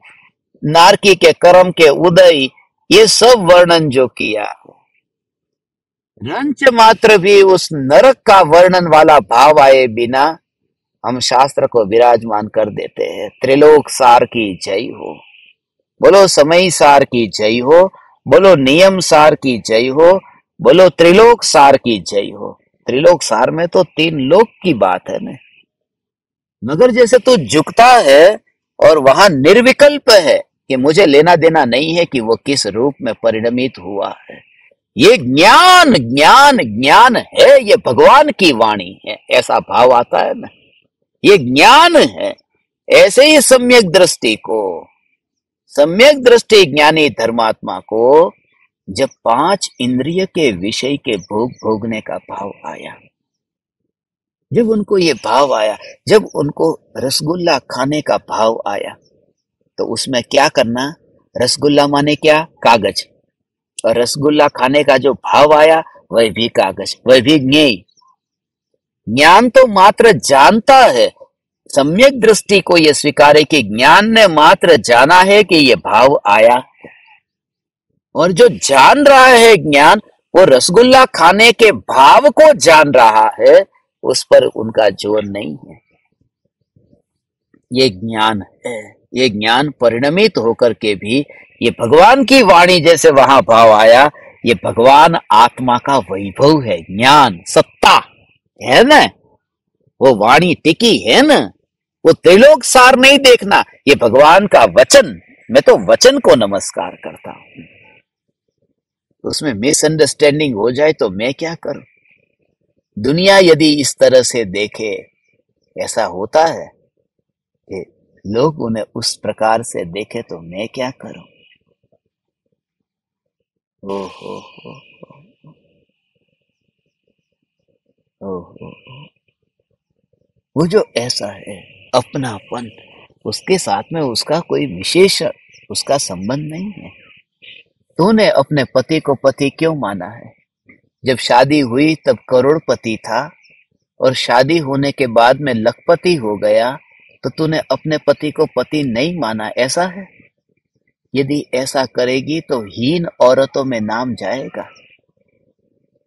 [SPEAKER 1] नारकी के कर्म के उदय, ये सब वर्णन जो किया, रंच मात्र भी उस नरक का वर्णन वाला भाव आए बिना हम शास्त्र को विराजमान कर देते हैं। त्रिलोक सार की जय हो, बोलो समय सार की जय हो, बोलो नियम सार की जय हो, बोलो त्रिलोक सार की जय हो। त्रिलोक सार में तो 3 लोक की बात है ना, मगर जैसे तू झुकता है और वहां निर्विकल्प है कि मुझे लेना देना नहीं है कि वो किस रूप में परिणमित हुआ है। ये ज्ञान ज्ञान ज्ञान है, ये भगवान की वाणी है, ऐसा भाव आता है ना, ये ज्ञान है। ऐसे ही सम्यक दृष्टि को, सम्यक दृष्टि ज्ञानी धर्मात्मा को जब 5 इंद्रिय के विषय के भोग भोगने का भाव आया, जब उनको ये भाव आया, जब उनको रसगुल्ला खाने का भाव आया, तो उसमें क्या करना, रसगुल्ला माने क्या, कागज, और रसगुल्ला खाने का जो भाव आया वह भी कागज, वह भी ज्ञेय। ज्ञान तो मात्र जानता है, सम्यक दृष्टि को यह स्वीकार है कि ज्ञान ने मात्र जाना है कि यह भाव आया, और जो जान रहा है ज्ञान, वो रसगुल्ला खाने के भाव को जान रहा है, उस पर उनका जोर नहीं है। ये ज्ञान है, ये ज्ञान परिणमित होकर के भी ये भगवान की वाणी जैसे वहां भाव आया, ये भगवान आत्मा का वैभव है, ज्ञान सत्ता है ना, वो वाणी टिकी है ना, वो त्रिलोक सार नहीं देखना, ये भगवान का वचन, मैं तो वचन को नमस्कार करता हूं। उसमें मिसअंडरस्टैंडिंग हो जाए तो मैं क्या करूं। दुनिया यदि इस तरह से देखे, ऐसा होता है कि लोग उन्हें उस प्रकार से देखे, तो मैं क्या करूं। ओहो ओहो, वो जो ऐसा है अपनापन, उसके साथ में उसका कोई विशेष उसका संबंध नहीं है। तूने अपने पति को पति क्यों माना है? जब शादी हुई तब करोड़पति था, और शादी होने के बाद में लखपति हो गया, तो तूने अपने पति को पति नहीं माना, ऐसा है? यदि ऐसा करेगी तो हीन औरतों में नाम जाएगा।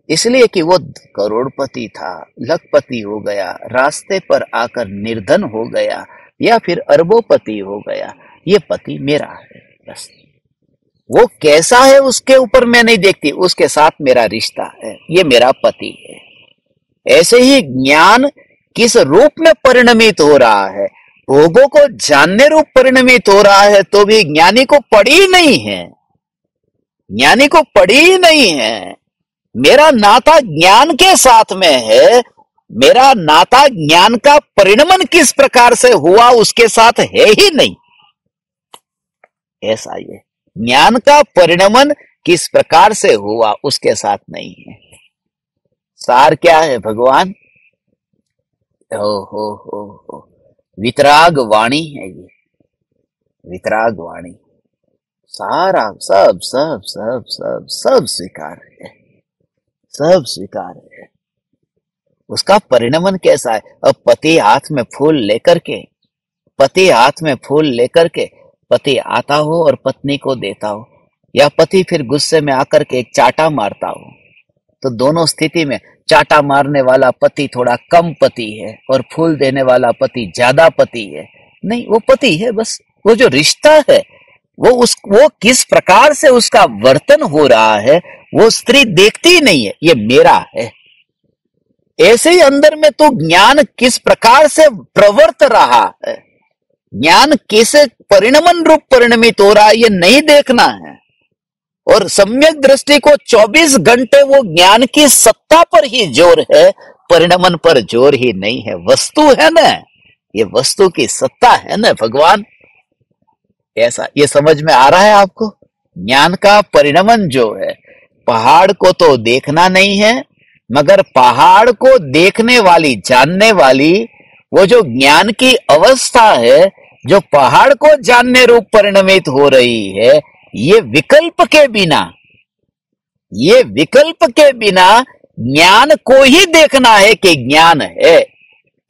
[SPEAKER 1] इसलिए कि वो करोड़पति था, लखपति हो गया, रास्ते पर आकर निर्धन हो गया, या फिर अरबोपति हो गया, ये पति मेरा है बस। वो कैसा है उसके ऊपर मैं नहीं देखती, उसके साथ मेरा रिश्ता है, ये मेरा पति है। ऐसे ही ज्ञान किस रूप में परिणमित हो रहा है, भोगों को जानने रूप परिणमित हो रहा है, तो भी ज्ञानी को पड़ी नहीं है, ज्ञानी को पड़ी नहीं है। मेरा नाता ज्ञान के साथ में है, मेरा नाता ज्ञान का परिणमन किस प्रकार से हुआ उसके साथ है ही नहीं। ऐसा ये ज्ञान का परिणमन किस प्रकार से हुआ उसके साथ नहीं है। सार क्या है भगवान? हो वितराग वाणी है ये, वितराग वाणी, सारा सब सब सब सब सब स्वीकार है, सब स्वीकार है। उसका परिणमन कैसा है? अब पति हाथ में फूल लेकर के, पति हाथ में फूल लेकर के पति आता हो और पत्नी को देता हो, या पति फिर गुस्से में आकर के एक चाटा मारता हो, तो दोनों स्थिति में चाटा मारने वाला पति थोड़ा कम पति है और फूल देने वाला पति ज्यादा पति है? नहीं, वो पति है बस। वो जो रिश्ता है वो किस प्रकार से उसका वर्तन हो रहा है वो स्त्री देखती ही नहीं है, ये मेरा है। ऐसे ही अंदर में तो ज्ञान किस प्रकार से प्रवर्त रहा है, ज्ञान कैसे परिणमन रूप परिणमित हो रहा है, ये नहीं देखना है। और सम्यक दृष्टि को 24 घंटे वो ज्ञान की सत्ता पर ही जोर है, परिणमन पर जोर ही नहीं है। वस्तु है ना, ये वस्तु की सत्ता है ना भगवान। ऐसा ये समझ में आ रहा है आपको? ज्ञान का परिणमन जो है, पहाड़ को तो देखना नहीं है, मगर पहाड़ को देखने वाली, जानने वाली वो जो ज्ञान की अवस्था है, जो पहाड़ को जानने रूप परिणमित हो रही है, ये विकल्प के बिना, ये विकल्प के बिना ज्ञान को ही देखना है कि ज्ञान है।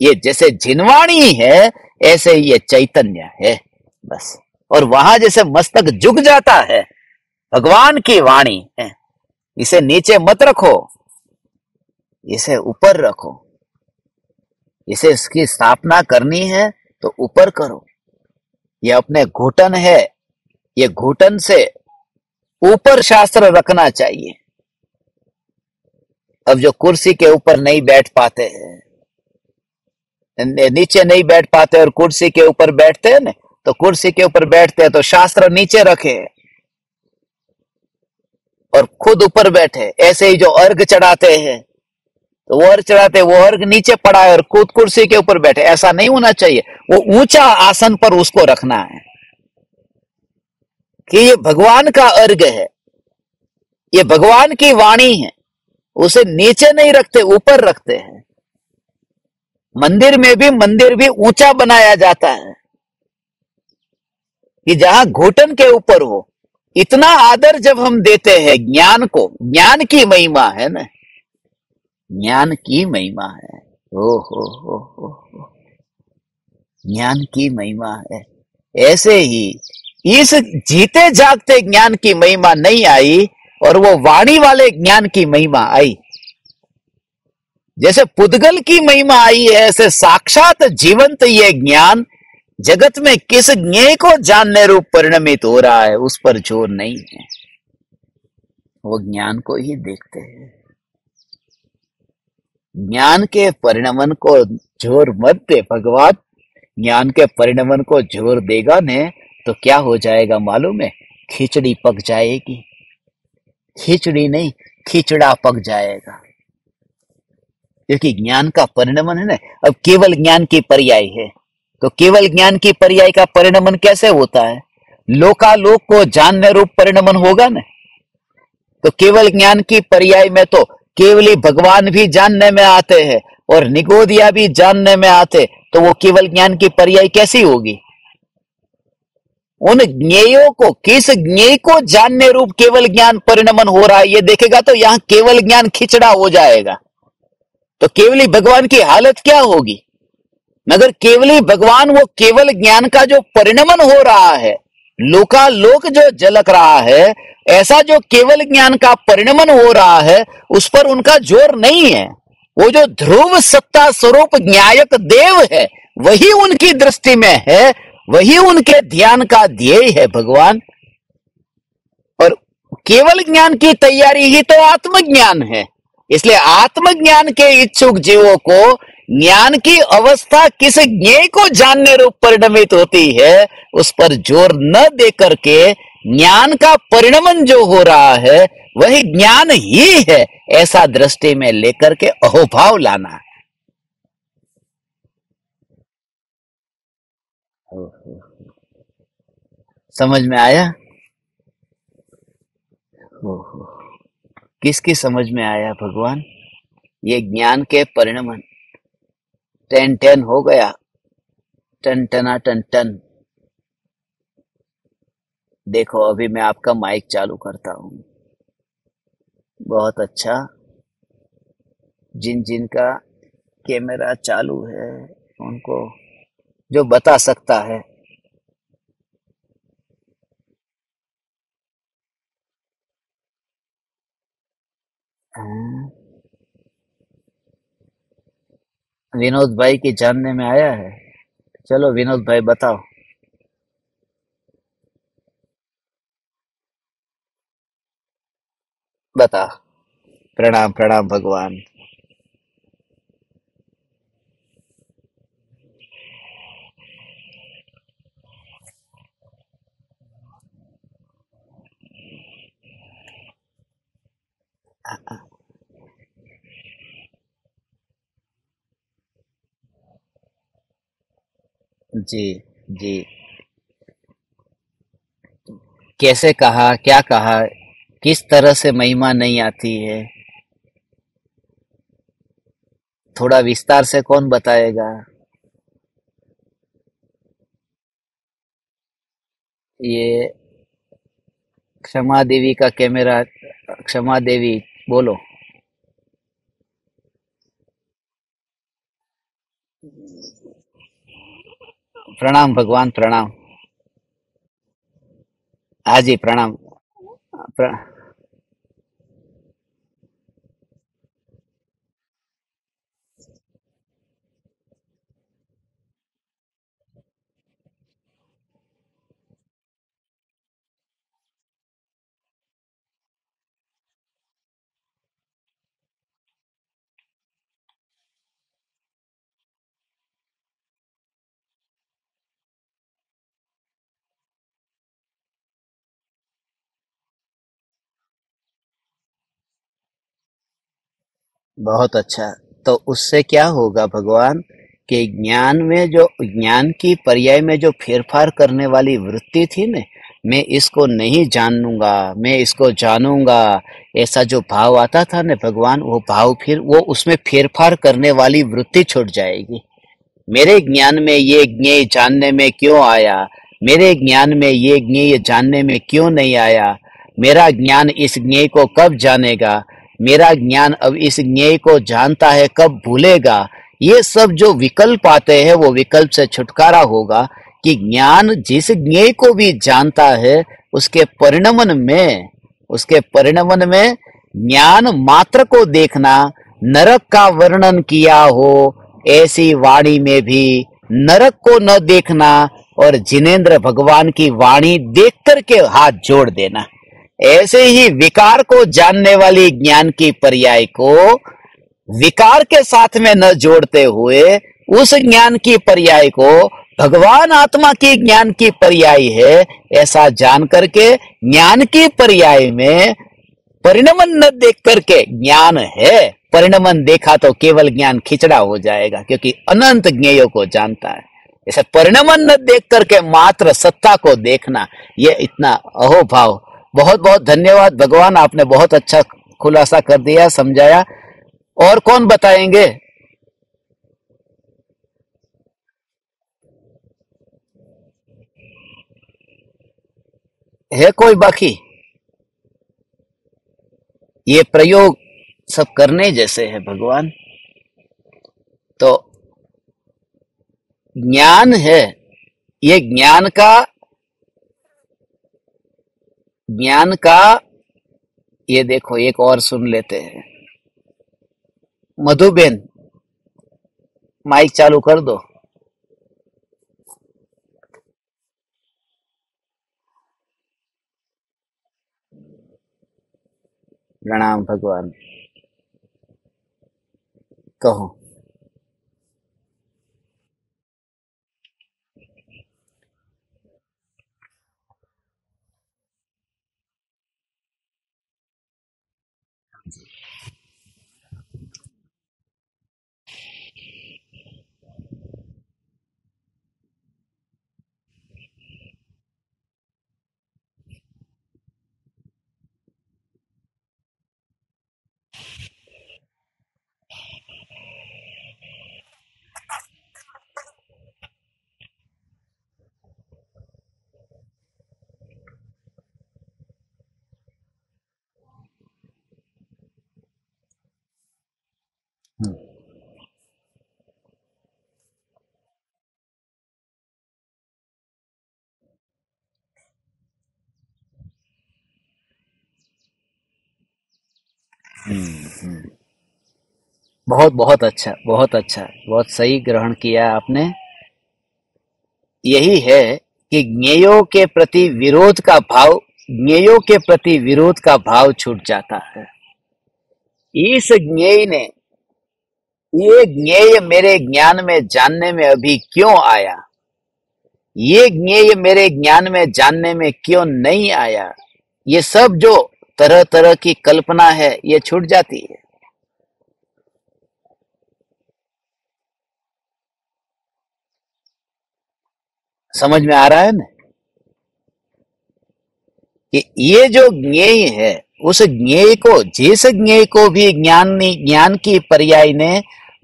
[SPEAKER 1] ये जैसे जिनवाणी है, ऐसे ये चैतन्य है, बस। और वहां जैसे मस्तक झुक जाता है, भगवान की वाणी है, इसे नीचे मत रखो, इसे ऊपर रखो, इसे इसकी स्थापना करनी है तो ऊपर करो। ये अपने घुटन है, ये घुटन से ऊपर शास्त्र रखना चाहिए। अब जो कुर्सी के ऊपर नहीं बैठ पाते हैं, नीचे नहीं बैठ पाते और कुर्सी के ऊपर बैठते हैं ना, तो कुर्सी के ऊपर बैठते हैं तो शास्त्र नीचे रखे और खुद ऊपर बैठे। ऐसे ही जो अर्घ चढ़ाते हैं, तो वो अर्घ चढ़ाते, वो अर्घ नीचे पड़ा है और खुद कुर्सी के ऊपर बैठे, ऐसा नहीं होना चाहिए। वो ऊंचा आसन पर उसको रखना है कि ये भगवान का अर्घ है, ये भगवान की वाणी है, उसे नीचे नहीं रखते, ऊपर रखते हैं। मंदिर भी ऊंचा बनाया जाता है कि जहां घुटन के ऊपर हो। इतना आदर जब हम देते हैं ज्ञान को, ज्ञान की महिमा है ना, ज्ञान की महिमा है। ओ हो, ज्ञान की महिमा है। ऐसे ही इस जीते जागते ज्ञान की महिमा नहीं आई और वो वाणी वाले ज्ञान की महिमा आई। जैसे पुद्गल की महिमा आई है, ऐसे साक्षात जीवंत ये ज्ञान जगत में किस ज्ञेय को जानने रूप परिणमित हो रहा है, उस पर जोर नहीं है। वो ज्ञान को ही देखते हैं। ज्ञान के परिणमन को जोर मत दे भगवान। ज्ञान के परिणमन को जोर देगा ने तो क्या हो जाएगा मालूम है? खिचड़ी पक जाएगी। खिचड़ी नहीं, खिचड़ा पक जाएगा, क्योंकि ज्ञान का परिणमन है ना। अब केवल ज्ञान की पर्याय है, तो केवल ज्ञान की पर्याय का परिणमन कैसे होता है? लोकालोक को जानने रूप परिणमन होगा ना। तो केवल ज्ञान की पर्याय में तो केवली भगवान भी जानने में आते हैं और निगोदिया भी जानने में आते, तो वो केवल ज्ञान की पर्याय कैसी होगी? उन ज्ञेयों को, किस ज्ञेय को जानने रूप केवल ज्ञान परिणमन हो रहा है, ये देखेगा तो यहां केवल ज्ञान खिचड़ा हो जाएगा। तो केवली भगवान की हालत क्या होगी? मगर केवली भगवान, वो केवल ज्ञान का जो परिणमन हो रहा है, लोकालोक जो झलक रहा है, ऐसा जो केवल ज्ञान का परिणमन हो रहा है, उस पर उनका जोर नहीं है। वो जो ध्रुव सत्ता स्वरूप न्यायक देव है, वही उनकी दृष्टि में है, वही उनके ध्यान का ध्येय है भगवान। और केवल ज्ञान की तैयारी ही तो आत्मज्ञान है। इसलिए आत्मज्ञान के इच्छुक जीवों को ज्ञान की अवस्था किस ज्ञेय को जानने रूप परिणमित होती है, उस पर जोर न दे करके ज्ञान का परिणमन जो हो रहा है वही ज्ञान ही है, ऐसा दृष्टि में लेकर के अहोभाव लाना है। समझ में आया? किसकी समझ में आया भगवान? ये ज्ञान के परिणमन। टेन टेन हो गया, टन टना टन टन। देखो अभी मैं आपका माइक चालू करता हूँ। बहुत अच्छा। जिन जिन का कैमरा चालू है उनको जो बता सकता है। हाँ, विनोद भाई की जानने में आया है। चलो विनोद भाई बताओ। बता। प्रणाम प्रणाम भगवान। जी जी। कैसे कहा, क्या कहा, किस तरह से महिमा नहीं आती है, थोड़ा विस्तार से कौन बताएगा? ये क्षमा देवी का कैमरा। क्षमा देवी, बोलो। प्रणाम भगवान, प्रणाम। हाँ जी, प्रणाम। प्र, बहुत अच्छा। तो उससे क्या होगा भगवान, कि ज्ञान में जो, ज्ञान की पर्याय में जो फेरफार करने वाली वृत्ति थी ने, मैं इसको नहीं जानूंगा, मैं इसको जानूंगा, ऐसा जो भाव आता था ना भगवान, वो भाव फिर वो उसमें फेरफार करने वाली वृत्ति छूट जाएगी। मेरे ज्ञान में ये ज्ञेय जानने में क्यों आया, मेरे ज्ञान में ये ज्ञेय जानने में क्यों नहीं आया, मेरा ज्ञान इस ज्ञेय को कब जानेगा, मेरा ज्ञान अब इस ज्ञेय को जानता है कब भूलेगा। ये सब जो विकल्प आते हैं वो विकल्प से छुटकारा होगा, कि ज्ञान जिस ज्ञेय को भी जानता है, उसके परिणमन में, उसके परिणमन में ज्ञान मात्र को देखना, नरक का वर्णन किया हो ऐसी वाणी में भी नरक को न देखना, और जिनेंद्र भगवान की वाणी देख करके हाथ जोड़ देना। ऐसे ही विकार को जानने वाली ज्ञान की पर्याय को विकार के साथ में न जोड़ते हुए, उस ज्ञान की पर्याय को भगवान आत्मा की ज्ञान की पर्याय है ऐसा जान करके, ज्ञान की पर्याय में परिणमन न देख करके, ज्ञान है, परिणमन देखा तो केवल ज्ञान खिचड़ा हो जाएगा, क्योंकि अनंत ज्ञेयों को जानता है। ऐसे परिणमन न देख करके मात्र सत्ता को देखना, ये इतना अहोभाव। बहुत बहुत धन्यवाद भगवान, आपने बहुत अच्छा खुलासा कर दिया, समझाया। और कौन बताएंगे? है कोई बाकी? ये प्रयोग सब करने जैसे है भगवान। तो ज्ञान है, ये ज्ञान का ये देखो, एक और सुन लेते हैं। मधुबेन, माइक चालू कर दो। प्रणाम भगवान। कहो। बहुत बहुत अच्छा, बहुत अच्छा, बहुत सही ग्रहण किया आपने। यही है कि ज्ञेयों के प्रति विरोध का भाव, ज्ञेयों के प्रति विरोध का भाव छूट जाता है। इस ज्ञेय ने, ये ज्ञेय मेरे ज्ञान में जानने में अभी क्यों आया, ये ज्ञेय मेरे ज्ञान में जानने में क्यों नहीं आया, ये सब जो तरह तरह की कल्पना है ये छूट जाती है। समझ में आ रहा है ना? कि ये जो ज्ञेय है, उस ज्ञेय को, जिस ज्ञेय को भी ज्ञान की पर्याय ने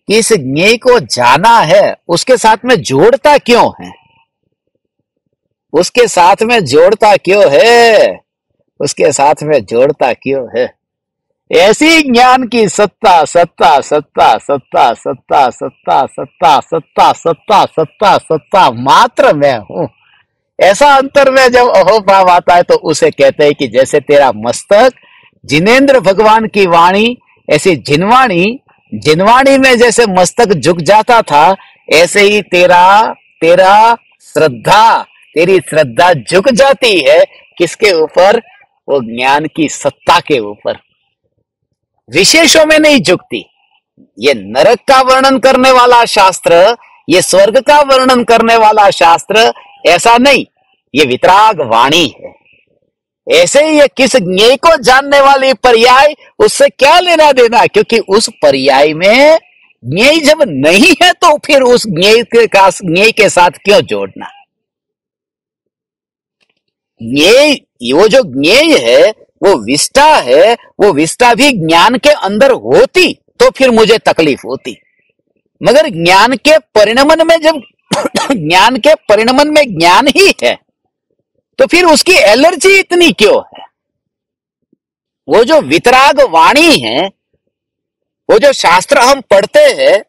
[SPEAKER 1] किस ज्ञेय को जाना है, उसके साथ में जोड़ता क्यों है? उसके साथ में जोड़ता क्यों है? उसके साथ में जोड़ता क्यों है? ऐसी ज्ञान की सत्ता सत्ता सत्ता सत्ता सत्ता सत्ता सत्ता सत्ता सत्ता सत्ता सत्ता मात्र मैं हूं। ऐसा अंतर में जब अहोभाव आता है तो उसे कहते हैं कि जैसे तेरा मस्तक जिनेंद्र भगवान की वाणी, ऐसी जिनवाणी में जैसे मस्तक झुक जाता था, ऐसे ही तेरी श्रद्धा झुक जाती है। किसके ऊपर? वो ज्ञान की सत्ता के ऊपर, विशेषों में नहीं झुकती। ये नरक का वर्णन करने वाला शास्त्र, ये स्वर्ग का वर्णन करने वाला शास्त्र ऐसा नहीं, ये वितराग वाणी है। ऐसे ही ये किस ज्ञेय को जानने वाली पर्याय, उससे क्या लेना देना? क्योंकि उस पर्याय में ज्ञेय जब नहीं है तो फिर उस ज्ञेय के साथ क्यों जोड़ना? ज्ञेय, वो जो ज्ञेय है वो विष्टा है, वो विष्टा भी ज्ञान के अंदर होती तो फिर मुझे तकलीफ होती, मगर ज्ञान के परिणमन में जब ज्ञान के परिणमन में ज्ञान ही है तो फिर उसकी एलर्जी इतनी क्यों है? वो जो वितराग वाणी है, वो जो शास्त्र हम पढ़ते हैं,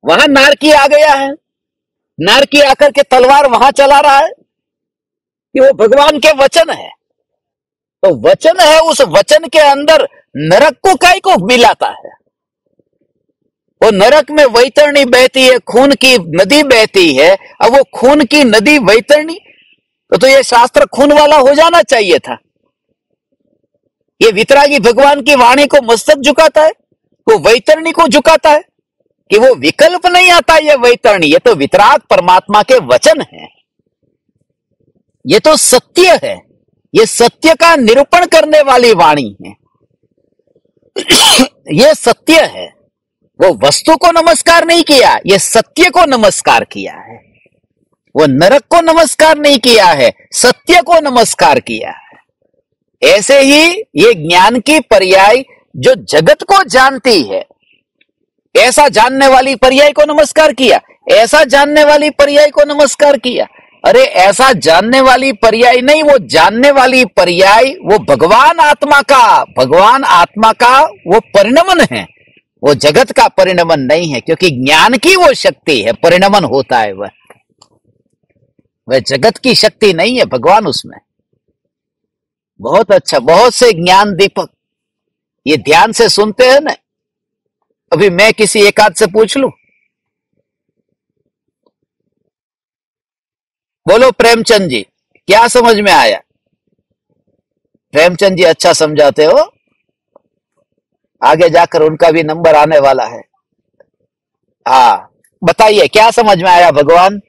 [SPEAKER 1] वहां नारकी आ गया है। नारकी आकर के तलवार वहां चला रहा है कि वो भगवान के वचन है, तो वचन है, उस वचन के अंदर नरक को काहे को मिलाता है? वो नरक में वैतरणी बहती है, खून की नदी बहती है। अब वो खून की नदी वैतरणी, तो ये शास्त्र खून वाला हो जाना चाहिए था। ये वितरागी भगवान की वाणी को मस्तक झुकाता है, वो वैतरणी को झुकाता है कि वो विकल्प नहीं आता। ये वैतरणी, ये तो वितराग परमात्मा के वचन है, ये तो सत्य है, ये सत्य का निरूपण करने वाली वाणी है। ये सत्य है। वो वस्तु को नमस्कार नहीं किया, ये सत्य को नमस्कार किया है। वो नरक को नमस्कार नहीं किया है, सत्य को नमस्कार किया है। ऐसे ही ये ज्ञान की पर्याय जो जगत को जानती है, ऐसा जानने वाली पर्याय को नमस्कार किया, ऐसा जानने वाली पर्याय को नमस्कार किया। अरे ऐसा जानने वाली पर्याय नहीं, वो जानने वाली पर्याय वो भगवान आत्मा का वो परिणमन है, वो जगत का परिणमन नहीं है। क्योंकि ज्ञान की वो शक्ति है, परिणमन होता है वह जगत की शक्ति नहीं है, भगवान उसमें। बहुत अच्छा, बहुत से ज्ञान दीपक ये ध्यान से सुनते हैं ना। अभी मैं किसी एक आध से पूछ लूं, बोलो प्रेमचंद जी, क्या समझ में आया? प्रेमचंद जी अच्छा समझाते हो, आगे जाकर उनका भी नंबर आने वाला है। हाँ बताइए, क्या समझ में आया भगवान?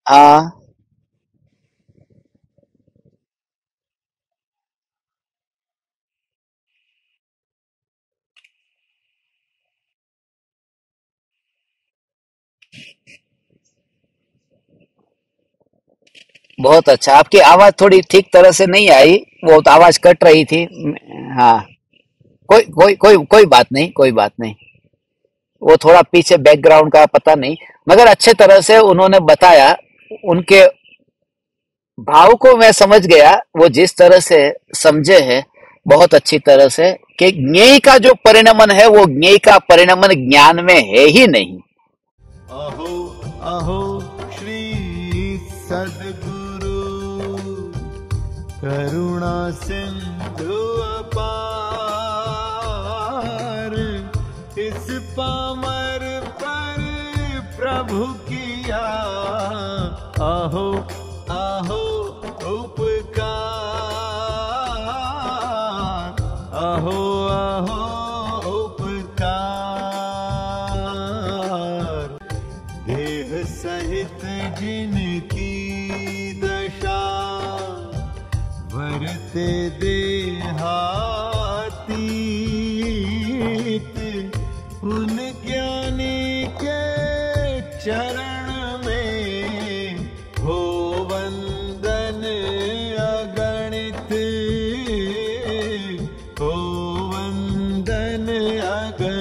[SPEAKER 1] हाँ बहुत अच्छा। आपकी आवाज थोड़ी ठीक तरह से नहीं आई, वो तो आवाज कट रही थी। हाँ कोई बात नहीं, कोई बात नहीं। वो थोड़ा पीछे बैकग्राउंड का पता नहीं, मगर अच्छे तरह से उन्होंने बताया। उनके भाव को मैं समझ गया, वो जिस तरह से समझे हैं बहुत अच्छी तरह से, कि ज्ञेय का जो परिणमन है वो ज्ञेय का परिणमन ज्ञान में है ही नहीं।
[SPEAKER 2] अहो अहो श्री सद्गुरु करुणा सिंधु अपार, इस पामर पर प्रभु किया अहो अहो उपकार, अहो अहो उपकार। देह सहित जिनकी दशा वरते देहातीत, उन ज्ञानी के चरण में हो नगर